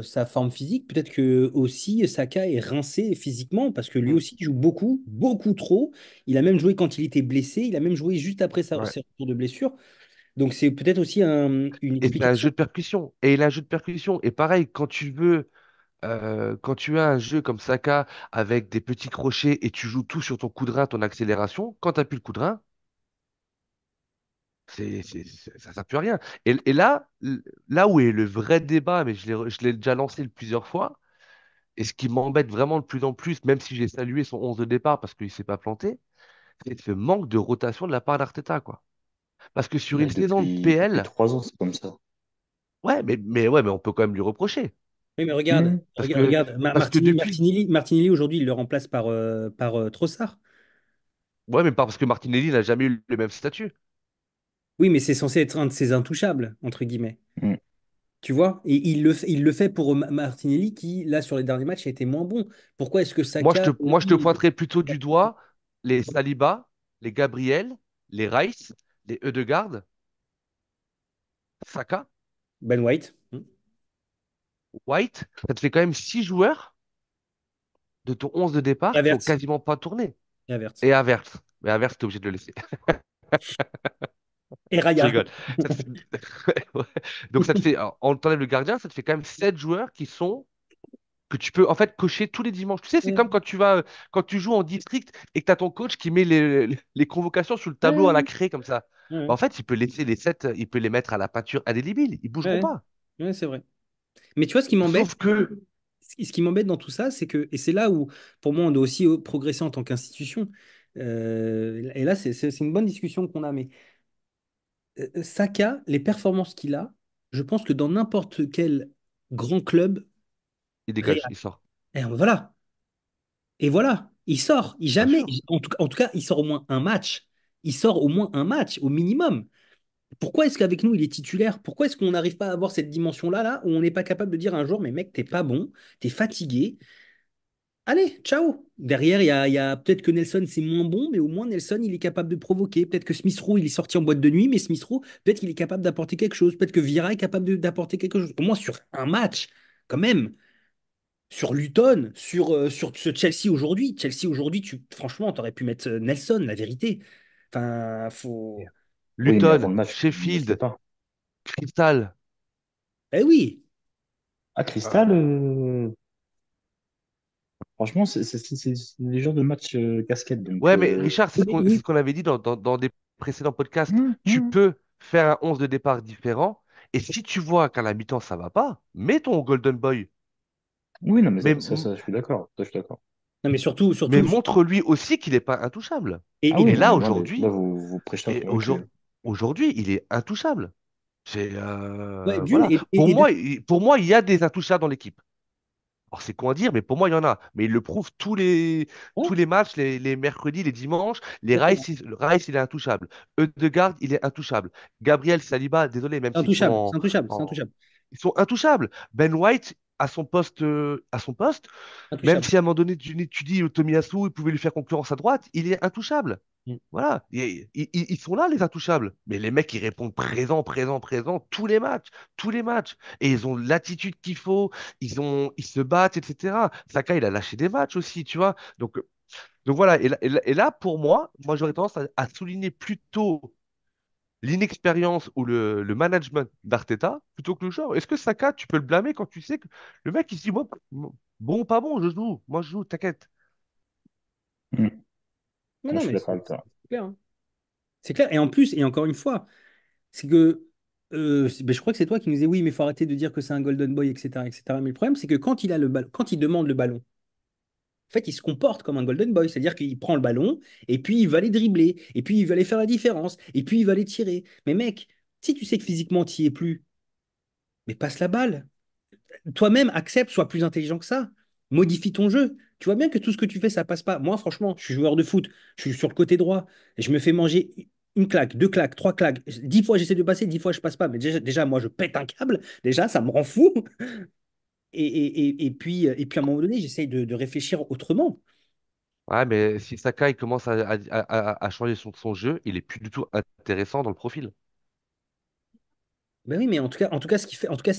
sa forme physique, peut-être que aussi Saka est rincé physiquement parce que lui Hmm, aussi il joue beaucoup, beaucoup trop. Il a même joué quand il était blessé, il a même joué juste après ouais. ses retours de blessure. Donc c'est peut-être aussi une Et c'est un explication. jeu de percussion. Et il a un jeu de percussion. Et pareil, quand tu as un jeu comme Saka avec des petits crochets et tu joues tout sur ton coup de rein, ton accélération, quand tu n'as plus le coup de rein, ça ne sert plus à rien. Et là où est le vrai débat, mais je l'ai déjà lancé plusieurs fois, et ce qui m'embête vraiment de plus en plus, même si j'ai salué son 11 de départ parce qu'il ne s'est pas planté, c'est ce manque de rotation de la part d'Arteta, quoi. Parce que sur Mais une saison de depuis PL, 3 ans, c'est comme ça. ouais, mais on peut quand même lui reprocher. Oui, mais regarde, Hmm. regarde, Parce que depuis, Martinelli aujourd'hui, il le remplace par Trossard. ouais, mais pas parce que Martinelli n'a jamais eu le même statut. Oui, mais c'est censé être un de ses intouchables, entre guillemets. Hmm. Tu vois? Et il le fait pour Martinelli qui, là, sur les derniers matchs, a été moins bon. Pourquoi est-ce que Saka, Moi, je te lui, pointerais plutôt du doigt les Saliba, les Gabriel, les Rice, les Ødegaard, Saka, Ben White, White. Ça te fait quand même 6 joueurs de ton 11 de et départ qui ont Havertz, quasiment pas tourné. et Havertz, Et Havertz. Mais Havertz, t'es obligé de le laisser. et Je Raya. rigole. Ça te fait- Ouais. Donc ça te fait, alors, on t'enlève le gardien, ça te fait quand même 7 joueurs que tu peux en fait cocher tous les dimanches. Tu sais, c'est comme Ouais, quand tu joues en district et que tu as ton coach qui met les convocations sur le tableau à la ouais, craie comme ça. Bah, ouais, en fait, il peut laisser les 7, il peut les mettre à la peinture indélébile. Ils bougeront ouais, pas. ouais, c'est vrai. Mais tu vois, ce qui m'embête, Sauf que, ce qui m'embête dans tout ça, c'est que, et c'est là où, pour moi, on doit aussi progresser en tant qu'institution. Et là, c'est une bonne discussion qu'on a. Mais Saka, les performances qu'il a, je pense que dans n'importe quel grand club, il dégage, Real, il sort. voilà. Et voilà, il sort. Il Bien jamais, sûr. en tout cas, il sort au moins un match. Il sort au moins un match, au minimum. Pourquoi est-ce qu'avec nous, il est titulaire? Pourquoi est-ce qu'on n'arrive pas à avoir cette dimension-là, là, où on n'est pas capable de dire un jour, mais mec, t'es pas bon, t'es fatigué. Allez, ciao. Derrière, il y a peut-être que Nelson, c'est moins bon, mais au moins Nelson, il est capable de provoquer. Peut-être que Smith Rowe, il est sorti en boîte de nuit, mais Smith Rowe, peut-être qu'il est capable d'apporter quelque chose. Peut-être que Vieira est capable d'apporter quelque chose. Au moins sur un match, quand même. Sur Luton, sur ce Chelsea aujourd'hui. Chelsea aujourd'hui, franchement, tu aurais pu mettre Nelson, la vérité. Enfin, faut. Oui, mais avant Luton, le match, il ne sait Sheffield, pas. Crystal. Eh oui. Ah, Cristal, franchement, c'est des genres de match casquette. Donc, Ouais, mais Richard, Oui, c'est oui. ce qu'on avait dit dans des précédents podcasts. hum, Tu hum. peux faire un 11 de départ différent. Et si tu vois qu'à la mi-temps, ça va pas, mets ton Golden Boy. Oui, non, mais Mais, ça, je suis d'accord. Ça, je suis d'accord. Non, mais surtout, mais surtout. montre-lui aussi qu'il n'est pas intouchable. Ah Et oui, Et non, là, mais là, aujourd'hui, vous prêchez un et convaincu. aujourd'hui, il est intouchable. C'est ouais, d'une, voilà. et, Pour et- et de. moi, pour moi, il y a des intouchables dans l'équipe. Alors, c'est con à dire, mais pour moi, il y en a. Mais il le prouve Ouais, tous les matchs, les mercredis, les dimanches. exactement. Le Rice, il est intouchable. Ødegaard, il est intouchable. Gabriel Saliba, désolé, même C'est s'ils sont intouchable, c'est intouchable, c'est en- intouchable. ils sont intouchables. Ben White, à son poste, même Intouchable. si à un moment donné, tu dis Tomiyasu, il pouvait lui faire concurrence à droite, il est intouchable. Mm. Voilà, ils sont là, les intouchables. Mais les mecs, ils répondent présent, présent, présent, tous les matchs, tous les matchs. Et ils ont l'attitude qu'il faut, ils se battent, etc. Saka, il a lâché des matchs aussi, tu vois. Donc voilà, et là, pour moi, j'aurais tendance à souligner plutôt l'inexpérience ou le management d'Arteta plutôt que le joueur. Est-ce que Saka, tu peux le blâmer quand tu sais que le mec, il se dit, moi, bon ou pas bon, moi je joue, t'inquiète. Hum. Mais Non, je non, suis mais d'accord c'est avec toi. c'est clair, hein. C'est clair. Et en plus, et encore une fois, c'est que ben, je crois que c'est toi qui nous disais oui, mais il faut arrêter de dire que c'est un golden boy, etc., etc. Mais le problème, c'est que quand il a le ballon, quand il demande le ballon, en fait, il se comporte comme un golden boy, c'est-à-dire qu'il prend le ballon et puis il va aller dribbler, et puis il va aller faire la différence, et puis il va aller tirer. Mais mec, si tu sais que physiquement tu n'y es plus, mais passe la balle. Toi-même, accepte, sois plus intelligent que ça. Modifie ton jeu. Tu vois bien que tout ce que tu fais, ça passe pas. Moi, franchement, je suis joueur de foot, je suis sur le côté droit, et je me fais manger une claque, deux claques, trois claques. 10 fois, j'essaie de passer, 10 fois, je passe pas. Mais déjà, moi, je pète un câble. Déjà, ça me rend fou. Et puis, à un moment donné, j'essaie de réfléchir autrement. Ouais, mais si Saka, il commence à changer son jeu, il est plus du tout intéressant dans le profil. Ben oui, mais en tout cas, ce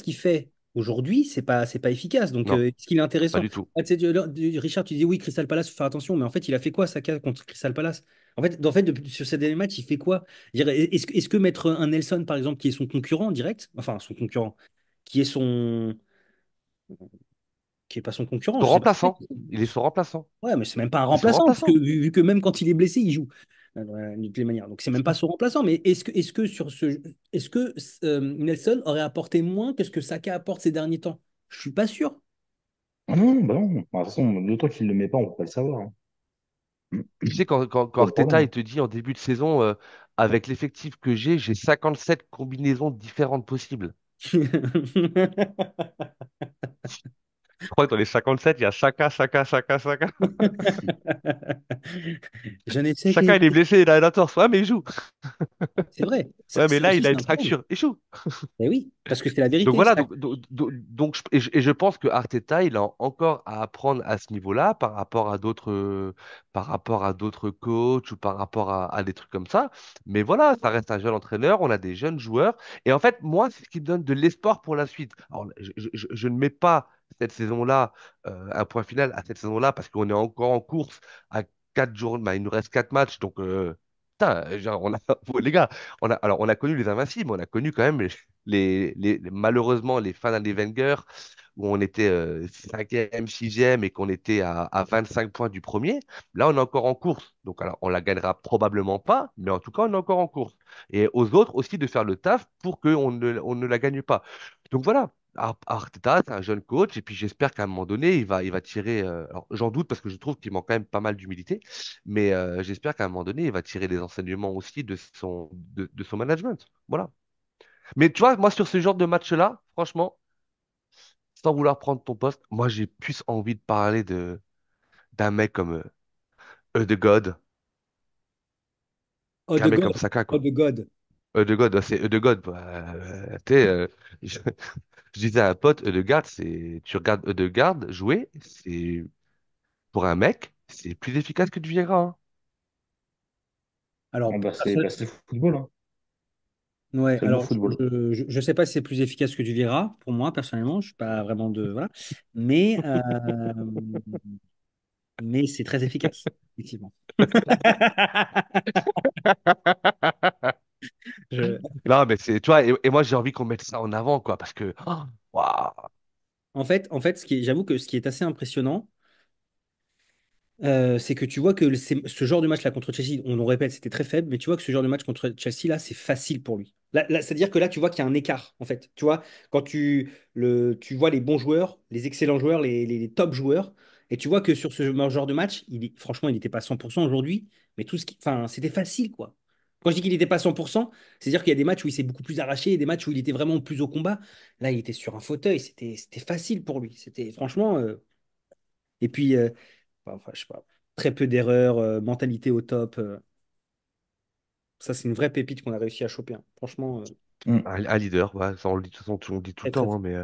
qu'il fait aujourd'hui, c'est pas efficace. Donc, Non, est-ce qu'il est pas intéressant? du tout. Ah, tu sais, Richard, tu dis oui, Crystal Palace, faut faire attention. Mais en fait, il a fait quoi, Saka, contre Crystal Palace? En fait, sur ces derniers matchs, il fait quoi? Je dirais, est-ce que mettre un Nelson, par exemple, qui est son concurrent direct, enfin, son concurrent, qui est son. Qui est pas son concurrent, Son je sais pas. remplaçant, il est son remplaçant. Ouais, mais c'est même pas un C'est son remplaçant, parce que remplaçant. vu que même quand il est blessé, il joue. De toutes les manières. Donc, c'est même pas son remplaçant. Mais est-ce que Nelson aurait apporté moins que ce que Saka apporte ces derniers temps? Je suis pas sûr. Ah non, bah non. Bah, de toute façon, le temps qu'il ne le met pas, on peut pas le savoir. Hein. Tu sais, quand Pas le Arteta, il problème. te dit en début de saison, avec l'effectif que j'ai 57 combinaisons différentes possibles. Je crois que dans les 57, il y a Saka, Saka, Saka, Saka. Je ne sais Chacun, que. il est blessé, il a la torse. Ouais, mais il joue. C'est vrai. Ça, Ouais, mais ça là, aussi, il a c'est une un problème. fracture. Il joue. Eh oui, parce que c'est la Donc vérité. voilà, et je pense que Arteta, il a encore à apprendre à ce niveau-là par rapport à d'autres coachs ou par rapport à des trucs comme ça. Mais voilà, ça reste un jeune entraîneur, on a des jeunes joueurs. Et en fait, moi, c'est ce qui me donne de l'espoir pour la suite. Alors, je ne mets pas cette saison-là, un point final à cette saison-là, parce qu'on est encore en course à 4 jours. Bah, il nous reste 4 matchs, donc putain, genre, les gars, alors, on a connu les invincibles, on a connu quand même malheureusement les fins d'année Wenger, où on était cinquième, sixième et qu'on était à 25 points du premier. Là, on est encore en course. Donc, alors, on la gagnera probablement pas, mais en tout cas, on est encore en course. Et aux autres aussi de faire le taf pour on ne la gagne pas. Donc voilà. Arteta, c'est un jeune coach, et puis j'espère qu'à un moment donné, il va tirer. Alors, j'en doute parce que je trouve qu'il manque quand même pas mal d'humilité, mais j'espère qu'à un moment donné, il va tirer des enseignements aussi de son management. Voilà. Mais tu vois, moi, sur ce genre de match-là, franchement, sans vouloir prendre ton poste, moi, j'ai plus envie de parler d'un mec comme Ødegaard Oh, qu'un de mec God. comme Saka, Oh, quoi. de God. Ødegaard, c'est Ødegaard. Bah, tu sais, je, je disais à un pote, Ødegaard, tu regardes Ødegaard jouer, c'est, pour un mec, c'est plus efficace que du Viagra, hein. Alors, C'est football, hein. ouais, C'est le beau alors football. je sais pas si c'est plus efficace que du Vera, pour moi, personnellement. Je suis pas vraiment de. Voilà. Mais, mais c'est très efficace, effectivement. Je- Non, mais c'est, tu vois, et moi, j'ai envie qu'on mette ça en avant, quoi, parce que, oh, waouh, En fait, j'avoue que ce qui est assez impressionnant, c'est que tu vois que ce genre de match là contre Chelsea, on le répète, c'était très faible, mais tu vois que ce genre de match contre Chelsea là, c'est facile pour lui. C'est-à-dire que là, tu vois qu'il y a un écart en fait. Tu vois, quand tu vois les bons joueurs, les excellents joueurs, les top joueurs, et tu vois que sur ce genre de match, franchement, il n'était pas 100% aujourd'hui, mais enfin, c'était facile quoi. Quand je dis qu'il n'était pas 100%, c'est-à-dire qu'il y a des matchs où il s'est beaucoup plus arraché et des matchs où il était vraiment plus au combat. Là, il était sur un fauteuil, c'était facile pour lui. C'était franchement. Et puis, enfin, je sais pas, très peu d'erreurs, mentalité au top. Ça, c'est une vraie pépite qu'on a réussi à choper, hein. Franchement, Mm. un leader, ouais, ça, on le dit, de toute façon, on le dit tout le très, très temps, hein, fort. mais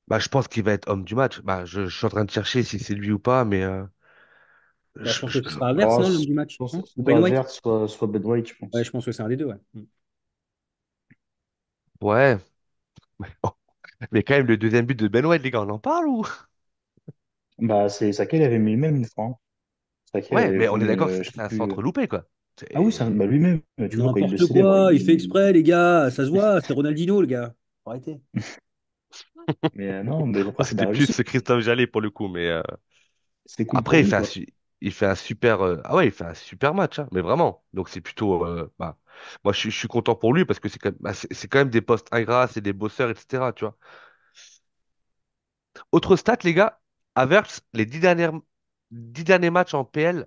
bah, je pense qu'il va être homme du match. Bah, je suis en train de chercher si c'est lui ou pas, mais Bah, je pense que ce je- sera Havertz, Oh, non, l'homme je du match, pense non? que Ou soit Ben White? Havertz, soit Ben White, je Ouais, pense. je pense que c'est un des deux, ouais. ouais. Mais quand même, le deuxième but de Ben White, les gars, on en parle ou? Bah, c'est Saka, il avait mis lui-même une fois, hein. Saka, il Ouais, avait mais on est venu, d'accord que je sais c'est un plus. centre loupé, quoi. Ah oui, bah, C'est... lui-même, tu vois, quand il le N'importe célèbre, quoi, il fait exprès, les gars, ça se voit, c'est Ronaldinho, le gars. Faut arrêter. Mais non, mais après, Ah, c'est de la c'était plus réussite. ce Christophe Jallet pour le coup, mais C'est cool après, pour lui, quoi. il fait un super, ah ouais, il fait un super match, hein, mais vraiment. Donc c'est plutôt, bah, moi je suis content pour lui parce que c'est quand même, bah, c'est quand même des postes ingrats, c'est des bosseurs, etc. Tu vois. Autre stat, les gars, Havertz, les 10 derniers matchs en PL,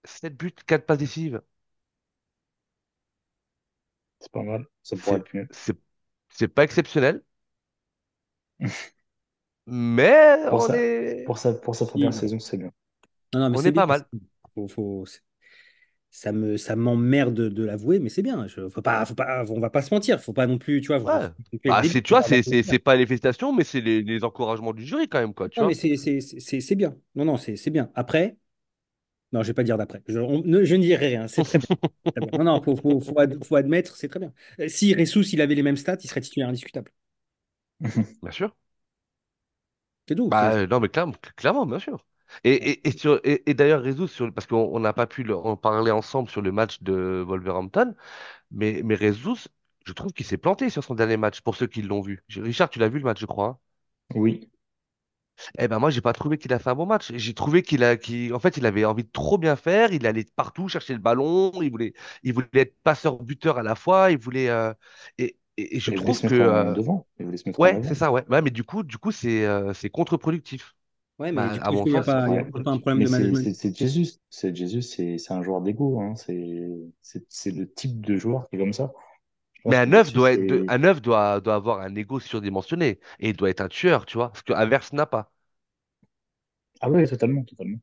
7 buts, 4 passes décisives. C'est pas mal. Ça pourrait C'est, être mieux. c'est, c'est pas exceptionnel, mais Pour ça, pour sa première Si. saison, c'est bien. Non, non, mais on c'est est bien. pas mal. Ça m'emmerde de l'avouer, mais c'est bien. On va pas se mentir. Faut pas non plus, tu vois, faut Ouais. pas non plus être Bah, débile. c'est, tu vois, c'est pas les félicitations, mais c'est les encouragements du jury quand même, quoi, tu Non, mais vois. c'est bien. Non, non, c'est bien. Après, non, je vais pas dire d'après. Je ne dirai rien. C'est très bien. Très bien. Non, non, faut admettre, c'est très bien. Si Ressus, il avait les mêmes stats, il serait titulaire indiscutable. Bien sûr. C'est tout. Bah, non, mais clairement, bien sûr. Et d'ailleurs, Jesus, parce qu'on n'a pas pu en parler ensemble sur le match de Wolverhampton, mais Jesus, je trouve qu'il s'est planté sur son dernier match, pour ceux qui l'ont vu. Richard, tu l'as vu le match, je crois, hein. Oui, Eh ben moi, j'ai pas trouvé qu'il a fait un bon match. J'ai trouvé en fait, il avait envie de trop bien faire. Il allait partout chercher le ballon. Il voulait être passeur-buteur à la fois. Et je il voulait trouve se que, mettre en devant. Il voulait se mettre en ouais, c'est avant. ça, ouais. Ouais, mais du coup, c'est contre-productif, Ouais, mais bah, du à coup, est-ce mon qu'il n'y a sens, c'est pas, il y a Ouais. pas un contre-productif. problème Mais de management? c'est Jesus. C'est Jesus, c'est un joueur d'ego, hein. C'est le type de joueur qui est comme ça. Je Mais pense que Jesus, un neuf doit avoir un ego surdimensionné et il doit être un tueur, tu vois, ce que Havertz n'a pas. Ah ouais, totalement, totalement.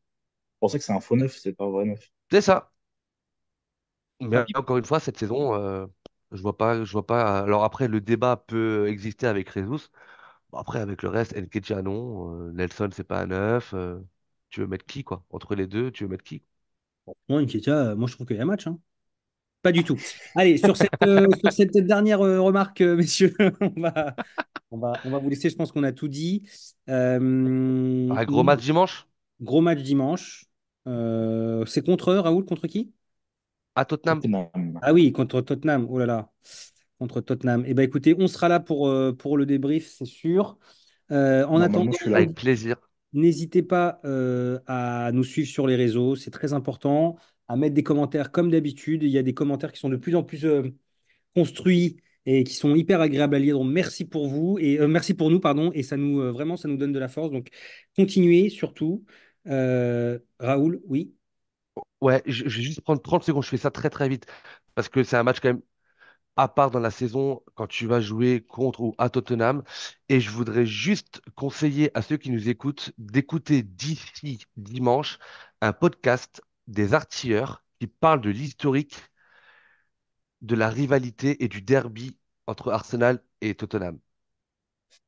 pour ça que c'est un faux neuf, c'est pas un vrai neuf. C'est ça. Ah Mais oui. encore une fois, cette saison, je vois pas. Alors après, le débat peut exister avec Jesus. Bon, après, avec le reste, Nketiah non, Nelson, c'est pas un neuf. Tu veux mettre qui, quoi? Entre les deux, tu veux mettre qui? Moi, Nketiah, moi, je trouve qu'il y a match, hein. Pas du tout. Allez, sur cette dernière remarque, messieurs, on va vous laisser. Je pense qu'on a tout dit. Un gros match dimanche Gros match dimanche. C'est contre Raoul, contre qui? à Tottenham. Tottenham. Ah oui, contre Tottenham. Oh là là, contre Tottenham. Eh ben écoutez, on sera là pour le débrief, c'est sûr. En Normalement, attendant, je suis là. Avec plaisir. n'hésitez pas à nous suivre sur les réseaux, c'est très important. À mettre des commentaires comme d'habitude. Il y a des commentaires qui sont de plus en plus construits et qui sont hyper agréables à lire. Donc merci pour vous et merci pour nous, pardon. Et ça nous vraiment, ça nous donne de la force. Donc continuez surtout. Raoul, oui. Ouais, je vais juste prendre 30 secondes. Je fais ça très très vite. Parce que c'est un match quand même à part dans la saison quand tu vas jouer contre ou à Tottenham. Et je voudrais juste conseiller à ceux qui nous écoutent d'écouter d'ici dimanche un podcast des artilleurs qui parle de l'historique de la rivalité et du derby entre Arsenal et Tottenham.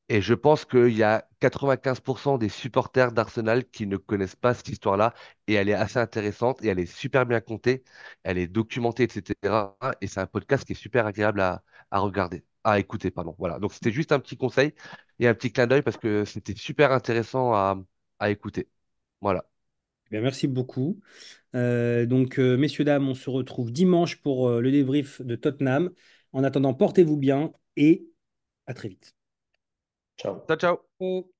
Et je pense qu'il y a 95% des supporters d'Arsenal qui ne connaissent pas cette histoire-là. Et elle est assez intéressante et elle est super bien contée. Elle est documentée, etc. Et c'est un podcast qui est super agréable à regarder, à écouter, pardon. Voilà. Donc c'était juste un petit conseil et un petit clin d'œil parce que c'était super intéressant à écouter. Voilà. Bien, merci beaucoup. Donc, messieurs, dames, on se retrouve dimanche pour le débrief de Tottenham. En attendant, portez-vous bien et à très vite. Ciao. Ciao, ciao. Oh.